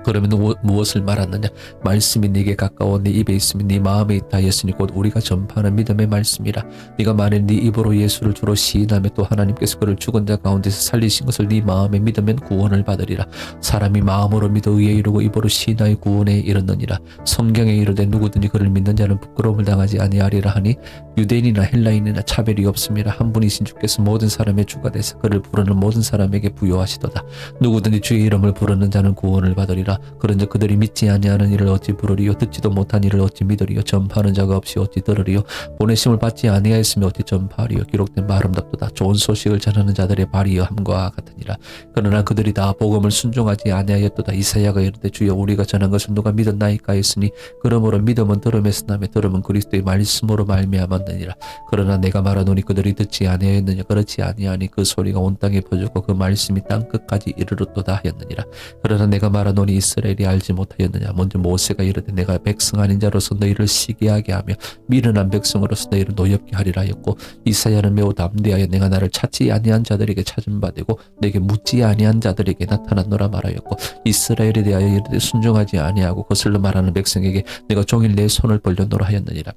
그러면 무엇을 말하느냐? 말씀이 네게 가까워 네 입에 있으면 네 마음에 있다 하였으니 곧 우리가 전파하는 믿음의 말씀이라. 네가 만일 네 입으로 예수를 주로 시인하며 또 하나님께서 그를 죽은 자 가운데서 살리신 것을 네 마음에 믿으면 구원을 받으리라. 사람이 마음으로 믿어 의에 이르고 입으로 시인하여 구원에 이르느니라. 성경에 이르되 누구든지 그를 믿는 자는 부끄러움을 당하지 아니하리라 하니 유대인이나 헬라인이나 차별이 없음이라. 한 분이신 주께서 모든 사람의 주가 되사 그를 부르는 모든 사람에게 부요하시도다. 누구든지 주의 이름을 부르는 자는 구원을 받으리라. 그런즉 그들이 믿지 아니하는 이를 어찌 부르리요? 듣지도 못한 이를 어찌 믿으리요? 전파하는 자가 없이 어찌 들으리요? 보내심을 받지 아니하였으면 어찌 전파하리요? 기록된 바 아름답도다. 좋은 소식을 전하는 자들의 발이여 함과 같으니라. 그러나 그들이 다 복음을 순종하지 아니하였도다. 이사야가 이르되 주여 우리가 전한 것을 누가 믿었나이까 했으니 그러므로 믿음은 들음에서 나며 들음은 그리스도의 말씀으로 말미암았느니라. 그러나 내가 말하노니 그들이 듣지 아니하였느냐? 그렇지 아니하니 그 소리가 온 땅에 퍼졌고 그 말씀이 땅 끝까지 이르렀도다 하였느니라. 그러나 내가 말하노니 이스라엘이 알지 못하였느냐. 먼저 모세가 이르되 내가 백성 아닌 자로서 너희를 시기하게 하며 미련한 백성으로서 너희를 노엽게 하리라 하였고, 이사야는 매우 담대하여 내가 나를 찾지 아니한 자들에게 찾은 바 되고 내게 묻지 아니한 자들에게 나타났노라 말하였고, 이스라엘에 대하여 이르되 순종하지 아니하고 거슬러 말하는 백성에게 내가 종일 내 손을 벌려노라 하였느니라.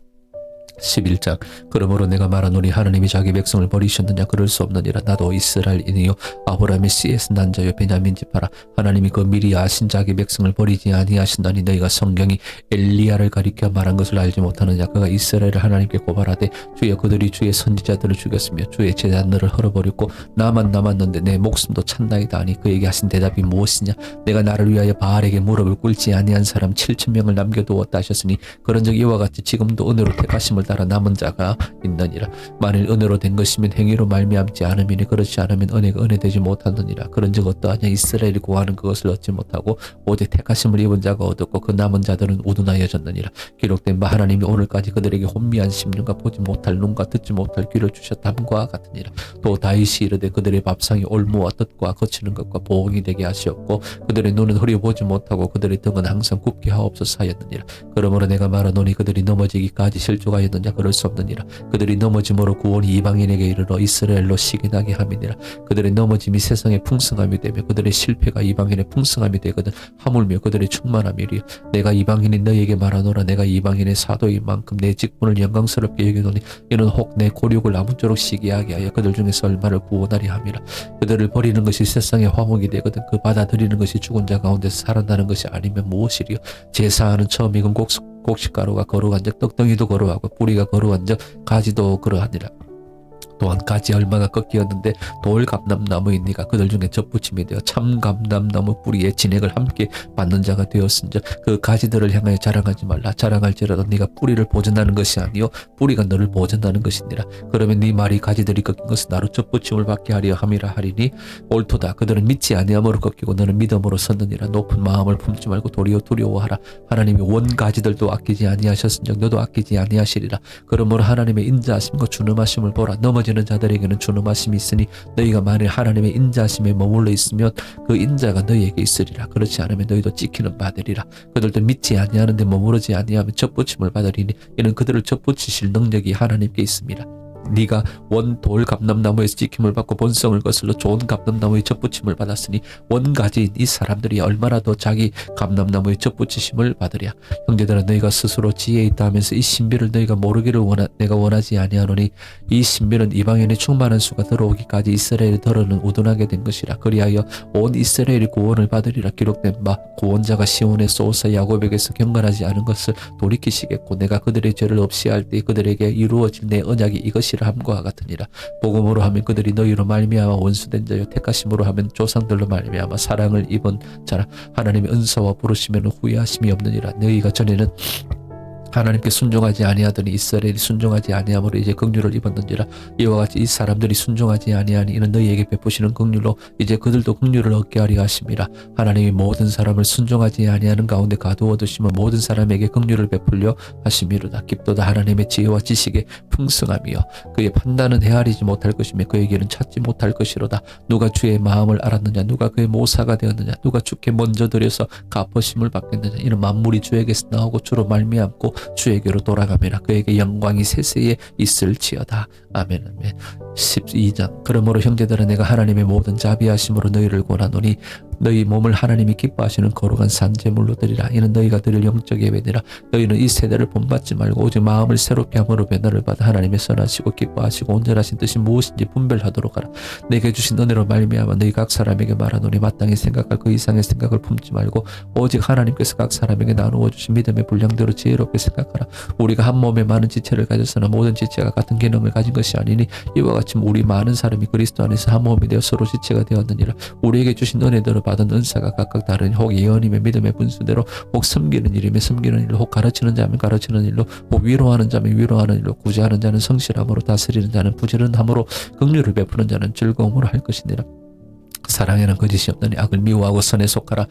11장. 그러므로 내가 말하노니 하나님이 자기 백성을 버리셨느냐. 그럴 수 없느니라. 나도 이스라엘인이요 아브라함의 씨에서 난 자요 베냐민 지파라. 하나님이 그 미리 아신 자기 백성을 버리지 아니하신다니 너희가 성경이 엘리야를 가리켜 말한 것을 알지 못하느냐. 그가 이스라엘을 하나님께 고발하되 주여 그들이 주의 선지자들을 죽였으며 주의 제자들을 헐어버렸고 나만 남았는데 내 목숨도 찬다이다 하니 그에게 하신 대답이 무엇이냐. 내가 나를 위하여 바알에게 무릎을 꿇지 아니한 사람 7,000명을 남겨두었다 하셨으니 그런즉 이와 같이 지금도 은혜로 택하심을 따라 남은 자가 있느니라. 만일 은혜로 된 것이면 행위로 말미암지 않으면 그렇지 않으면 은혜가 은혜되지 못하느니라. 그런즉 어떠하냐. 이스라엘이 구하는 그것을 얻지 못하고 오직 택하심을 입은 자가 얻었고 그 남은 자들은 우둔하여졌느니라. 기록된 바 하나님이 오늘까지 그들에게 혼미한 심령과 보지 못할 눈과 듣지 못할 귀를 주셨담과 같으니라. 또 다윗이 이르되 그들의 밥상이 올무와 뜻과 거치는 것과 보응이 되게 하시었고 그들의 눈은 흐려보지 못하고 그들의 등은 항상 굽게 하옵소서 하였느니라. 그러므로 내가 말하노니 그들이 넘어지기까지 실족하였느냐. 그럴 수 없느니라. 그들이 넘어짐으로 구원이 이방인에게 이르러 이스라엘로 시기나게 함이니라. 그들의 넘어짐이 세상의 풍성함이 되며 그들의 실패가 이방인의 풍성함이 되거든 하물며 그들의 충만함이리요. 내가 이방인인 너희에게 말하노라. 내가 이방인의 사도인 만큼 내 직분을 영광스럽게 여기노니 이는 혹 내 고륙을 아무쪼록 시기하게 하여 그들 중에서 얼마를 구원하리 함이라. 그들을 버리는 것이 세상의 화목이 되거든 그 받아들이는 것이 죽은 자 가운데서 살아나는 것이 아니면 무엇이리요. 제사하는 처음 익은 곡식가루가 거룩한즉 떡덩이도 거룩하고 뿌리가 거룩한즉 가지도 그러하니라. 또한 가지 얼마가 꺾이었는데 돌 감람나무이니가 그들 중에 접붙임이 되어 참 감람나무 뿌리에 진액을 함께 받는 자가 되었은즉 그 가지들을 향하여 자랑하지 말라. 자랑할지라도 네가 뿌리를 보존하는 것이 아니요 뿌리가 너를 보존하는 것이니라. 그러면 네 말이 가지들이 꺾인 것은 나로 접붙임을 받게 하려 함이라 하리니 옳도다. 그들은 믿지 아니함으로 꺾이고 너는 믿음으로 섰느니라. 높은 마음을 품지 말고 도리어 두려워하라. 하나님이 원 가지들도 아끼지 아니하셨은즉 너도 아끼지 아니하시리라. 그러므로 하나님의 인자하심과 준엄하심을 보라. 넘어지는 자들에게는 준엄하심이 있으니 너희가 만일 하나님의 인자하심에 머물러 있으면 그 인자가 너희에게 있으리라. 그렇지 않으면 너희도 찍히는 바되리라. 그들도 믿지 아니하는데 머무르지 아니하면 접붙임을 받으리니 이는 그들을 접붙이실 능력이 하나님께 있습니다. 네가 원 돌 감람나무에서 지킴을 받고 본성을 거슬러 좋은 감람나무의 접붙임을 받았으니 원가지인 이 사람들이 얼마나 더 자기 감람나무의 접붙이심을 받으랴. 형제들아 너희가 스스로 지혜 있다 하면서 이 신비를 너희가 모르기를 내가 원하지 아니하노니 이 신비는 이방인의 충만한 수가 들어오기까지 이스라엘이 더러는 우둔하게 된 것이라. 그리하여 온 이스라엘이 구원을 받으리라. 기록된 바 구원자가 시온에서 오사 야곱에게서 경건하지 않은 것을 돌이키시겠고 내가 그들의 죄를 없이 할 때 그들에게 이루어질 내 언약이 이것이라 함과 같으니라. 복음으로 하면 그들이 너희로 말미암아 원수된 자요 택하심으로 하면 조상들로 말미암아 사랑을 입은 자라. 하나님의 은사와 부르시면 후회하심이 없느니라. 너희가 전에는 하나님께 순종하지 아니하더니 이스라엘이 순종하지 아니함으로 이제 긍휼을 입었는지라. 이와 같이 이 사람들이 순종하지 아니하니 이는 너희에게 베푸시는 긍휼로 이제 그들도 긍휼을 얻게 하려 하심이라. 하나님이 모든 사람을 순종하지 아니하는 가운데 가두어 두시면 모든 사람에게 긍휼을 베풀려 하심이로다. 깊도다 하나님의 지혜와 지식의 풍성함이여 그의 판단은 헤아리지 못할 것이며 그의 길은 찾지 못할 것이로다. 누가 주의 마음을 알았느냐. 누가 그의 모사가 되었느냐. 누가 주께 먼저 드려서 갚으심을 받겠느냐. 이는 만물이 주에게서 나오고 주로 말미암고 주에게로 돌아가매라. 그에게 영광이 세세에 있을지어다. 아멘. 아멘. 12장. 그러므로 형제들아 내가 하나님의 모든 자비하심으로 너희를 권하노니 너희 몸을 하나님이 기뻐하시는 거룩한 산제물로 드리라. 이는 너희가 드릴 영적 예배니라. 너희는 이 세대를 본받지 말고 오직 마음을 새롭게 함으로 변화를 받아 하나님의 선하시고 기뻐하시고 온전하신 뜻이 무엇인지 분별하도록 하라. 내게 주신 은혜로 말미암아 너희 각 사람에게 말하노니 마땅히 생각할 그 이상의 생각을 품지 말고 오직 하나님께서 각 사람에게 나누어 주신 믿음의 분량대로 지혜롭게 생각하라. 우리가 한 몸에 많은 지체를 가졌으나 모든 지체가 같은 기능을 가진 것이 아니니 이와 같이 우리 많은 사람이 그리스도 안에서 한 몸이 되어 서로 지체가 되었느니라. 우리에게 주신 은혜대로 받은 은사가 각각 다르니 혹 예언임의 믿음의 분수대로 혹 섬기는 일이면 섬기는 일로 혹 가르치는 자면 가르치는 일로 혹 위로하는 자면 위로하는 일로 구제하는 자는 성실함으로 다스리는 자는 부지런함으로 긍휼을 베푸는 자는 즐거움으로 할 것이니라. 사랑에는 거짓이 없느니 악을 미워하고 선에 속하라.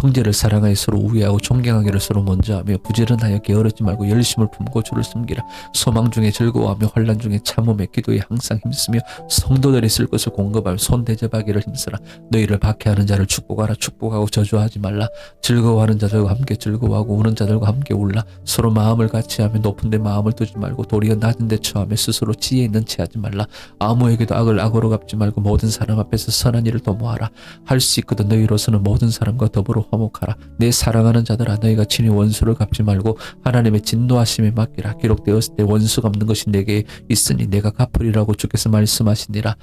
형제를 사랑하여 서로 우애하고 존경하기를 서로 먼저 하며 부지런하여 게으르지 말고 열심을 품고 주를 섬기라. 소망 중에 즐거워하며 환난 중에 참음에 기도에 항상 힘쓰며 성도들이 쓸 것을 공급하며 손 대접하기를 힘쓰라. 너희를 박해하는 자를 축복하라. 축복하고 저주하지 말라. 즐거워하는 자들과 함께 즐거워하고 우는 자들과 함께 울라. 서로 마음을 같이하며 높은 데 마음을 두지 말고 도리어 낮은 데 처하며 스스로 지혜 있는 채 하지 말라. 아무에게도 악을 악으로 갚지 말고 모든 사람 앞에서 선한 일을 도모하라. 할 수 있거든 너희로서는 모든 사람과 더불어 화목하라. 내 사랑하는 자들아 너희가 친히 원수를 갚지 말고 하나님의 진노하심에 맡기라. 기록되었을 때 원수 갚는 것이 내게 있으니 내가 갚으리라고 주께서 말씀하시니라.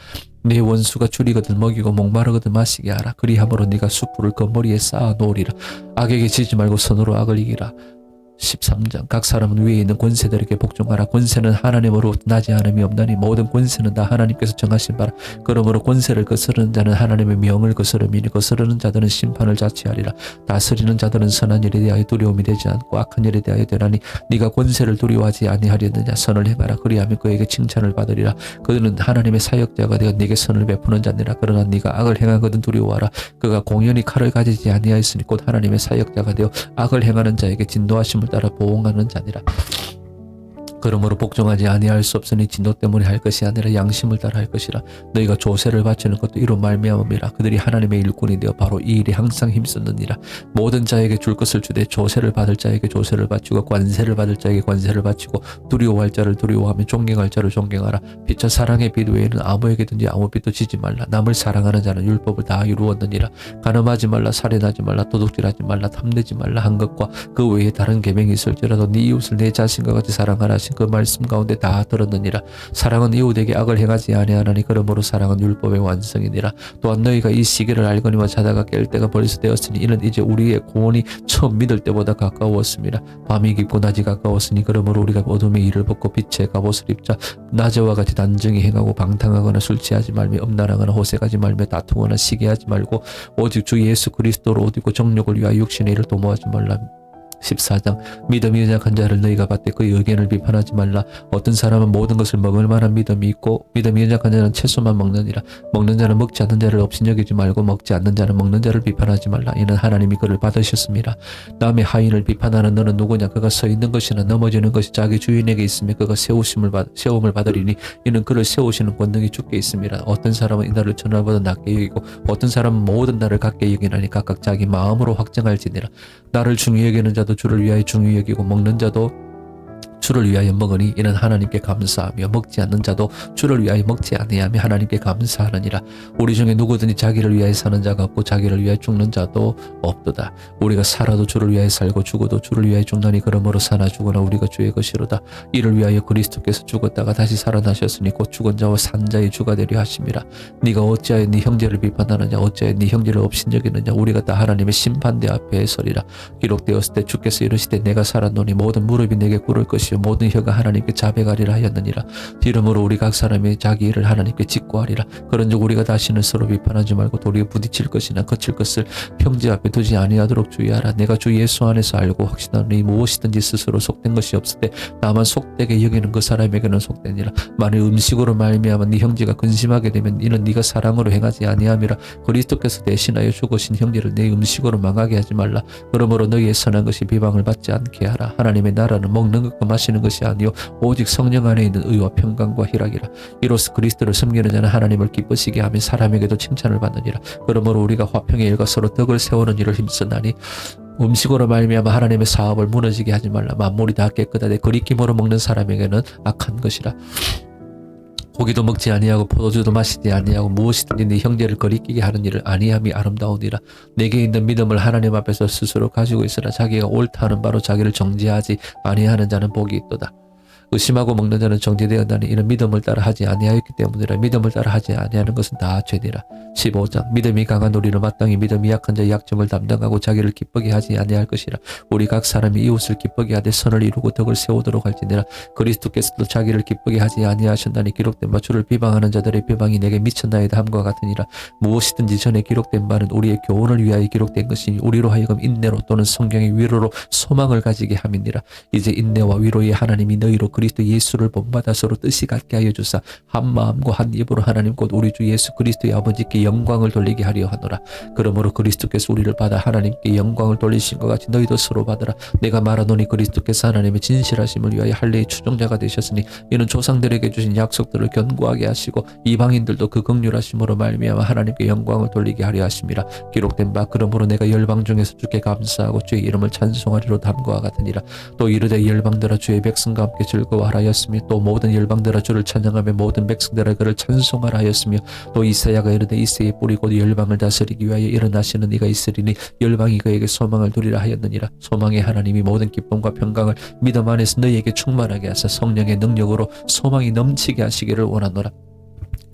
내 원수가 줄이거든 먹이고 목마르거든 마시게 하라. 그리함으로 네가 숯불을 그 머리에 쌓아 놓으리라. 악에게 지지 말고 선으로 악을 이기라. 13장 각 사람은 위에 있는 권세들에게 복종하라. 권세는 하나님으로부터 나지 않음이 없나니 모든 권세는 다 하나님께서 정하신 바라. 그러므로 권세를 거스르는 자는 하나님의 명을 거스름이니 거스르는 자들은 심판을 자취하리라. 다스리는 자들은 선한 일에 대하여 두려움이 되지 않고 악한 일에 대하여 되나니 네가 권세를 두려워하지 아니하려느냐. 선을 행하라. 그리하면 그에게 칭찬을 받으리라. 그들은 하나님의 사역자가 되어 네게 선을 베푸는 자니라. 그러나 네가 악을 행하거든 두려워하라. 그가 공연히 칼을 가지지 아니하였으니 곧 하나님의 사역자가 되어 악을 행하는 자에게 진노하심을 따라 보응하는 자니라. 그러므로 복종하지 아니할 수 없으니 진노 때문에 할 것이 아니라 양심을 따라 할 것이라. 너희가 조세를 바치는 것도 이로 말미암음이라. 그들이 하나님의 일꾼이 되어 바로 이 일에 항상 힘썼느니라. 모든 자에게 줄 것을 주되 조세를 받을 자에게 조세를 바치고 관세를 받을 자에게 관세를 바치고 두려워할 자를 두려워하며 존경할 자를 존경하라. 피차 사랑의 빛 외에는 아무에게든지 아무 빛도 지지 말라. 남을 사랑하는 자는 율법을 다 이루었느니라. 간음하지 말라. 살인하지 말라. 도둑질하지 말라. 탐내지 말라 한 것과 그 외에 다른 계명이 있을지라도 네 이웃을 내 자신과 같이 사랑하라 하신 그 말씀 가운데 다 들었느니라. 사랑은 이웃에게 악을 행하지 아니하나니 그러므로 사랑은 율법의 완성이니라. 또한 너희가 이 시기를 알거니와 자다가 깰 때가 벌써 되었으니 이는 이제 우리의 구원이 처음 믿을 때보다 가까웠습니다. 밤이 깊고 낮이 가까웠으니 그러므로 우리가 어둠의 일을 벗고 빛의 갑옷을 입자. 낮에와 같이 단정히 행하고 방탕하거나 술 취하지 말며 음란하거나 호색하지 말며 다투거나 시기하지 말고 오직 주 예수 그리스도로 옷 입고 정욕을 위하여 육신의 일을 도모하지 말라. 14장 믿음이 연약한 자를 너희가 받되 그의 의견을 비판하지 말라. 어떤 사람은 모든 것을 먹을 만한 믿음이 있고 믿음이 연약한 자는 채소만 먹느니라. 먹는 자는 먹지 않는 자를 업신여기지 말고 먹지 않는 자는 먹는 자를 비판하지 말라. 이는 하나님이 그를 받으셨습니다. 남의 하인을 비판하는 너는 누구냐. 그가 서 있는 것이나 넘어지는 것이 자기 주인에게 있으며 그가 세움을 받으리니 이는 그를 세우시는 권능이 주께 있습니다. 어떤 사람은 이날을 전날보다 낮게 여기고 어떤 사람은 모든 날을 같게 여기나니 각각 자기 마음으로 확정할지니라. 나를 중히 여기는 자도 주를 위하여 중히 여기고 먹는 자도 주를 위하여 먹으니 이는 하나님께 감사하며 먹지 않는 자도 주를 위하여 먹지 아니하며 하나님께 감사하느니라. 우리 중에 누구든지 자기를 위하여 사는 자가 없고 자기를 위하여 죽는 자도 없도다. 우리가 살아도 주를 위하여 살고 죽어도 주를 위하여 죽나니 그러므로 사나 죽으나 우리가 주의 것이로다. 이를 위하여 그리스도께서 죽었다가 다시 살아나셨으니 곧 죽은 자와 산 자의 주가 되려 하심이라. 네가 어찌하여 네 형제를 비판하느냐. 어찌하여 네 형제를 업신여기느냐. 우리가 다 하나님의 심판대 앞에 서리라. 기록되었을 때 주께서 이르시되 내가 살았노니 모든 무릎이 내게 꿇을 것이요 모든 혀가 하나님께 자백하리라 하였느니라. 이러므로 우리 각 사람이 자기 일을 하나님께 직고하리라. 그런즉 우리가 다시는 서로 비판하지 말고 도리어 부딪힐 것이나 거칠 것을 형제 앞에 두지 아니하도록 주의하라. 내가 주 예수 안에서 알고 확신하노니 무엇이든지 스스로 속된 것이 없을 때 나만 속되게 여기는 그 사람에게는 속되니라. 만일 음식으로 말미암아 네 형제가 근심하게 되면 이는 네가 사랑으로 행하지 아니함이라. 그리스도께서 대신하여 죽으신 형제를 내 음식으로 망하게 하지 말라. 그러므로 너희의 선한 것이 비방을 받지 않게 하라. 하나님의 나라는 먹는 것과 마시는 것이 아니요 오직 성령 안에 있는 의와 평강과 희락이라. 이로써 그리스도를 섬기는 자는 하나님을 기쁘시게 하며 사람에게도 칭찬을 받느니라. 그러므로 우리가 화평의 일과 서로 덕을 세우는 일을 힘쓰나니 음식으로 말미암아 하나님의 사업을 무너지게 하지 말라. 만물이 다 깨끗하되 거리낌으로 먹는 사람에게는 악한 것이라. 고기도 먹지 아니하고 포도주도 마시지 아니하고 무엇이든지 네 형제를 거리끼게 하는 일을 아니함이 아름다우니라. 내게 있는 믿음을 하나님 앞에서 스스로 가지고 있으나 자기가 옳다 하는 바로 자기를 정죄하지 아니하는 자는 복이 있도다. 의심하고 먹는 자는 정죄되었나니 이는 믿음을 따라 하지 아니하였기 때문이라. 믿음을 따라 하지 아니하는 것은 다 죄니라. 15장 믿음이 강한 우리는 마땅히 믿음이 약한 자의 약점을 담당하고 자기를 기쁘게 하지 아니할 것이라. 우리 각 사람이 이웃을 기쁘게 하되 선을 이루고 덕을 세우도록 할지니라. 그리스도께서도 자기를 기쁘게 하지 아니하셨나니 기록된 바 주를 비방하는 자들의 비방이 내게 미쳤나이다 함과 같으니라. 무엇이든지 전에 기록된 바는 우리의 교훈을 위하여 기록된 것이니 우리로 하여금 인내로 또는 성경의 위로로 소망을 가지게 함이니라. 이제 인내와 위로의 하나님이 너희로 그리스도 예수를 본받아 서로 뜻이 같게 하여 주사 한 마음과 한 입으로 하나님 곧 우리 주 예수 그리스도의 아버지께 영광을 돌리게 하려 하노라. 그러므로 그리스도께서 우리를 받아 하나님께 영광을 돌리신 것 같이 너희도 서로 받으라. 내가 말하노니 그리스도께서 하나님의 진실하심을 위하여 할례의 추종자가 되셨으니 이는 조상들에게 주신 약속들을 견고하게 하시고 이방인들도 그 긍휼하심으로 말미암아 하나님께 영광을 돌리게 하려 하심이라. 기록된 바 그러므로 내가 열방 중에서 주께 감사하고 주의 이름을 찬송하리로 담과 같으니라. 또 이르되 열방들아 주의 백성과 함께 즐거워하라 하였으며 또 모든 열방들아 주를 찬양하며 모든 백성들아 그를 찬송하라 하였으며 또 이사야가 이르되 이새의 뿌리 곧 열방을 다스리기 위하여 일어나시는 이가 있으리니 열방이 그에게 소망을 두리라 하였느니라. 소망의 하나님이 모든 기쁨과 평강을 믿음 안에서 너희에게 충만하게 하사 성령의 능력으로 소망이 넘치게 하시기를 원하노라.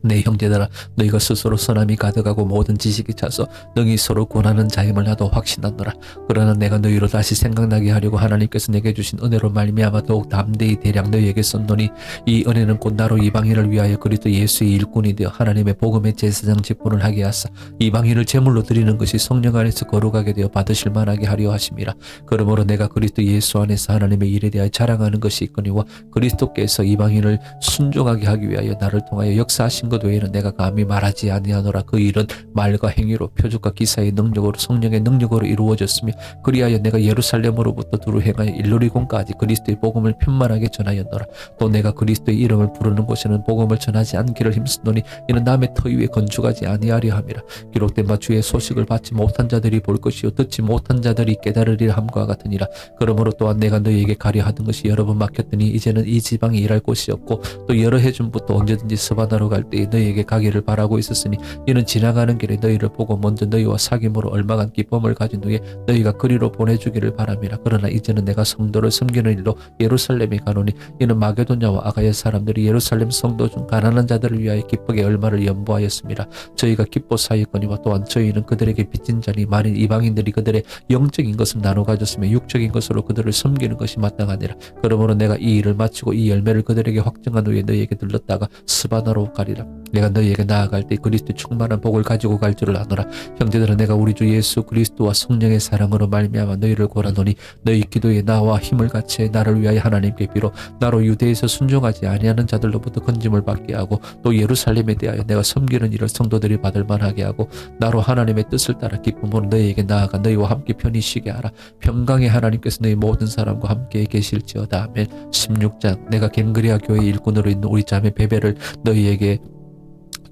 내 형제들아 너희가 스스로 선함이 가득하고 모든 지식이 차서 능히 서로 권하는 자임을 나도 확신하노라. 그러나 내가 너희로 다시 생각나게 하려고 하나님께서 내게 주신 은혜로 말미암아 더욱 담대히 대량 너희에게 썼노니 이 은혜는 곧 나로 이방인을 위하여 그리스도 예수의 일꾼이 되어 하나님의 복음의 제사장 직분을 하게 하사 이방인을 제물로 드리는 것이 성령 안에서 거룩하게 되어 받으실 만하게 하려 하심이라. 그러므로 내가 그리스도 예수 안에서 하나님의 일에 대하여 자랑하는 것이 있거니와 그리스도께서 이방인을 순종하게 하기 위하여 나를 통하여 역사하신 것 외에는 내가 감히 말하지 아니하노라. 그 일은 말과 행위로 표적과 기사의 능력으로 성령의 능력으로 이루어졌으며 그리하여 내가 예루살렘으로부터 두루 행하여 일루리곤까지 그리스도의 복음을 편만하게 전하였노라. 또 내가 그리스도의 이름을 부르는 곳에는 복음을 전하지 않기를 힘쓰노니 이는 남의 터 위에 건축하지 아니하려 함이라. 기록된 바 주의 소식을 받지 못한 자들이 볼 것이요 듣지 못한 자들이 깨달으리라 함과 같으니라. 그러므로 또한 내가 너희에게 가려 하던 것이 여러 번 막혔더니 이제는 이 지방에 일할 곳이 없고 또 여러 해 전부터 언제든지 스바나로 갈 때에 너희에게 가기를 바라고 있었으니 이는 지나가는 길에 너희를 보고 먼저 너희와 사귐으로 얼마간 기쁨을 가진 후에 너희가 그리로 보내주기를 바람이라. 그러나 이제는 내가 성도를 섬기는 일로 예루살렘에 가노니 이는 마게도냐와 아가야 사람들이 예루살렘 성도 중 가난한 자들을 위하여 기쁘게 얼마를 연보하였습니다. 저희가 기뻐 사였거니와 또한 저희는 그들에게 빚진 자니 만일 이방인들이 그들의 영적인 것을 나눠 가졌으며 육적인 것으로 그들을 섬기는 것이 마땅하니라. 그러므로 내가 이 일을 마치고 이 열매를 그들에게 확증한 후에 너희에게 들렀다가 스바나로 가리라. 내가 너희에게 나아갈 때 그리스도의 충만한 복을 가지고 갈 줄을 아노라. 형제들아 내가 우리 주 예수 그리스도와 성령의 사랑으로 말미암아 너희를 고라노니 너희 기도에 나와 힘을 같이 나를 위하여 하나님께 비로 나로 유대에서 순종하지 아니하는 자들로부터 건짐을 받게 하고 또 예루살렘에 대하여 내가 섬기는 일을 성도들이 받을 만하게 하고 나로 하나님의 뜻을 따라 기쁨으로 너희에게 나아가 너희와 함께 편히 쉬게 하라. 평강의 하나님께서 너희 모든 사람과 함께 계실지어다. 아멘. 16장 내가 갱그리아 교회 일꾼으로 있는 우리 자매 베베를 너희에게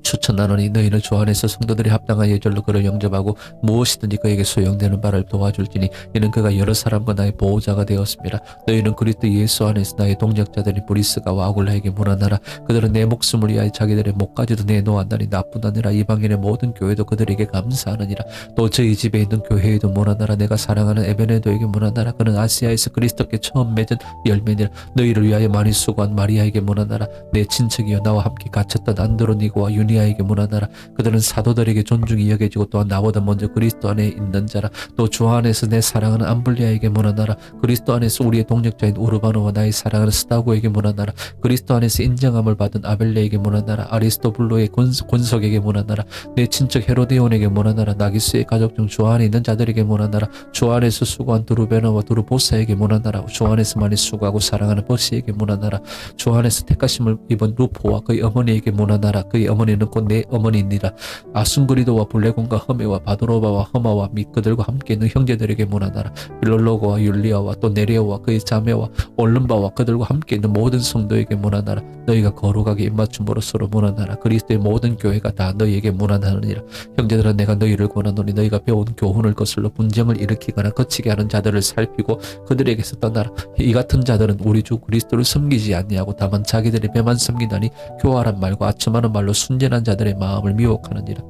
추천하노니 너희는 주 안에서 성도들이 합당한 예절로 그를 영접하고 무엇이든지 그에게 소용되는 바를 도와줄지니 이는 그가 여러 사람과 나의 보호자가 되었습니다. 너희는 그리스도 예수 안에서 나의 동력자들인 브리스가와 아굴라에게 문안하라. 그들은 내 목숨을 위하여 자기들의 목까지도 내놓았나니 나뿐 아니라 이방인의 모든 교회도 그들에게 감사하느니라. 또 저희 집에 있는 교회에도 문안하라. 내가 사랑하는 에베네도에게 문안하라. 그는 아시아에서 그리스도께 처음 맺은 열매니라. 너희를 위하여 많이 수고한 마리아에게 문안하라. 내 친척이여 나와 함께 갇혔던 안드로니고와 유니아에게 문안하라. 그들은 사도들에게 존중이 여겨지고 또한 나보다 먼저 그리스도 안에 있는 자라. 또 주 안에서 내 사랑하는 암블리아에게 문안하라. 그리스도 안에서 우리의 동력자인 우르바노와 나의 사랑하는 스타고에게 문안하라. 그리스도 안에서 인정함을 받은 아벨레에게 문안하라. 아리스토블로의 권석에게 문안하라. 내 친척 헤로데온에게 문안하라. 나기스의 가족 중 주 안에 있는 자들에게 문안하라. 주 안에서 수고한 두루베나와 두루보사에게 문안하라. 주 안에서 많이 수고하고 사랑하는 버시에게 문안하라. 주 안에서 택하심을 입은 루포와 그의 어머니에게 문안하라. 그의 어머니는 곧 내 어머니니라. 아순그리도와 블레곤과 허메와 바도로바와 허마와 및 그들과 함께 있는 형제들에게 문안하라. 빌롤로고와 율리아와 또 네레오와 그의 자매와 올름바와 그들과 함께 있는 모든 성도에게 문안하라. 너희가 거룩하게 입맞춤으로 서로 문안하라. 그리스도의 모든 교회가 다 너희에게 문안하느니라. 형제들아 내가 너희를 권하노니 너희가 배운 교훈을 거슬러 분쟁을 일으키거나 거치게 하는 자들을 살피고 그들에게서 떠나라. 이 같은 자들은 우리 주 그리스도를 섬기지 아니하고 다만 자기들의 배만 섬기다니 교활한 말과 아첨하는 말로 순전한 자들의 마음을 미혹하느니라.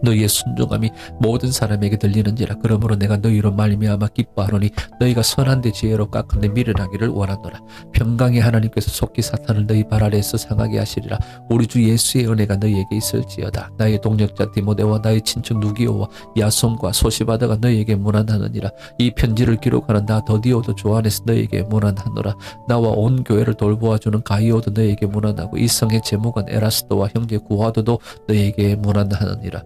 너희의 순종함이 모든 사람에게 들리는지라. 그러므로 내가 너희로 말미암아 기뻐하노니 너희가 선한 데 지혜로 깎은데 미련하기를 원하노라. 평강의 하나님께서 속히 사탄을 너희 발 아래에서 상하게 하시리라. 우리 주 예수의 은혜가 너희에게 있을지어다. 나의 동력자 디모데와 나의 친척 누기오와 야손과 소시바드가 너희에게 문안하느니라. 이 편지를 기록하는 나 더디오도 주 안에서 너희에게 문안하노라. 나와 온 교회를 돌보아주는 가이오도 너희에게 문안하고 이 성의 제목은 에라스도와 형제 구하도도 너희에게 문안하느니라.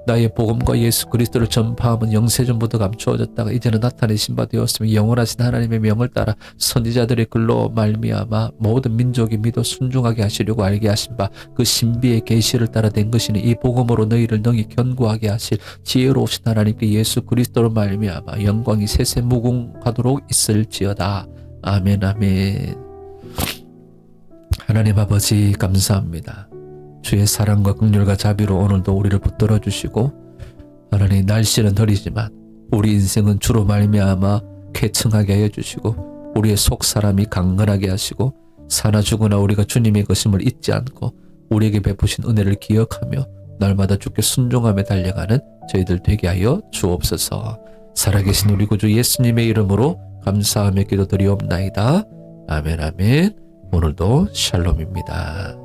나의 복음과 예수 그리스도를 전파함은 영세전부터 감추어졌다가 이제는 나타내신 바 되었으며 영원하신 하나님의 명을 따라 선지자들의 글로 말미암아 모든 민족이 믿어 순종하게 하시려고 알게 하신 바 그 신비의 계시를 따라 된 것이니 이 복음으로 너희를 능히 견고하게 하실 지혜로우신 하나님께 예수 그리스도로 말미암아 영광이 세세 무궁하도록 있을지어다. 아멘 아멘. 하나님 아버지 감사합니다. 주의 사랑과 긍휼과 자비로 오늘도 우리를 붙들어 주시고 하나님 날씨는 흐리지만 우리 인생은 주로 말미암아 쾌청하게 하여 주시고 우리의 속 사람이 강건하게 하시고 사나 죽으나 우리가 주님의 것임을 잊지 않고 우리에게 베푸신 은혜를 기억하며 날마다 주께 순종하며 달려가는 저희들 되게 하여 주옵소서. 살아계신 우리 구주 예수님의 이름으로 감사하며 기도드리옵나이다. 아멘 아멘. 오늘도 샬롬입니다.